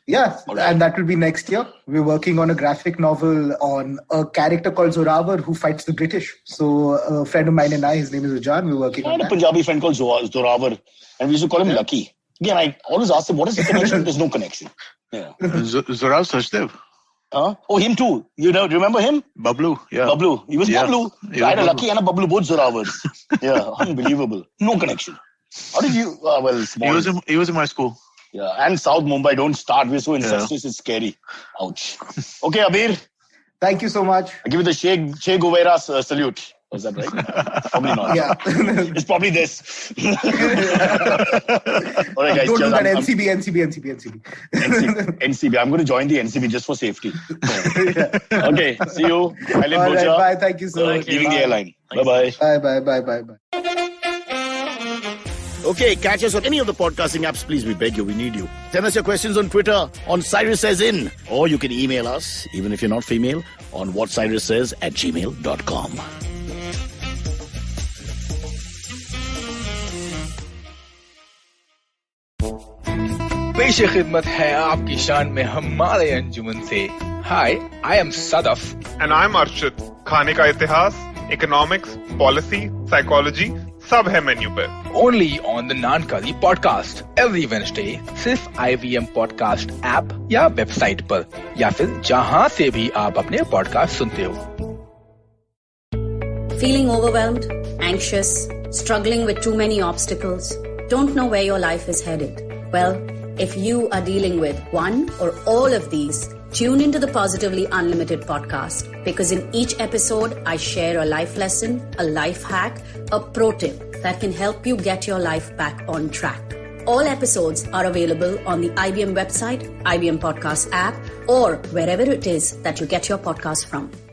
S4: Yeah, and that will be next year. We're working on a graphic novel on a character called Zorawar who fights the British. So a friend of mine and I, his name is Rajan, we're working on that.
S2: I had a Punjabi friend called Zorawar, and we used to call him Lucky. Again, I always ask him, what is the connection? There's no connection. Yeah.
S1: Zorav Sachdev.
S2: Oh, him too. You know, remember him?
S1: Bablu, yeah.
S2: Bablu. He was Bablu. I had a Lucky and a Bablu, both Zorawars. Yeah, unbelievable. No connection. How did you...
S1: He was in my school.
S2: Yeah, and South Mumbai, don't start. We're so incestuous, it's scary. Ouch. Okay, Abir.
S4: Thank you so much.
S2: I give you the Che Guevara salute. Was that right? Probably not.
S4: Yeah.
S2: It's probably this. All right, guys.
S4: Don't do that.
S2: NCB. I'm going to join the NCB just for safety. Okay, see you. Island Bocha.
S4: Right, bye. Thank you so much.
S2: Leaving the airline. Bye-bye.
S4: Bye.
S2: Okay, catch us on any of the podcasting apps. Please, we beg you, we need you. Send us your questions on Twitter, on Cyrus Says In. Or you can email us, even if you're not female, on whatcyrussays@gmail.com.
S6: पेश खिदमत है आपकी शान में हमारे अंजुमन से. Hi, I am Sadaf.
S7: And I'm Arshid. खाने का इतिहास इकोनॉमिक्स, पॉलिसी, साइकोलॉजी सब है मेन्यू पे।
S6: Only on the Nankali podcast every Wednesday सिर्फ IVM पॉडकास्ट ऐप या वेबसाइट पर या फिर जहां से भी आप अपने पॉडकास्ट सुनते हो।
S8: Feeling overwhelmed, anxious, struggling with too many obstacles, don't know where your life is headed? Well, if you are dealing with one or all of these, tune into the Positively Unlimited podcast, because in each episode, I share a life lesson, a life hack, a pro tip that can help you get your life back on track. All episodes are available on the IBM website, IBM Podcast app, or wherever it is that you get your podcast from.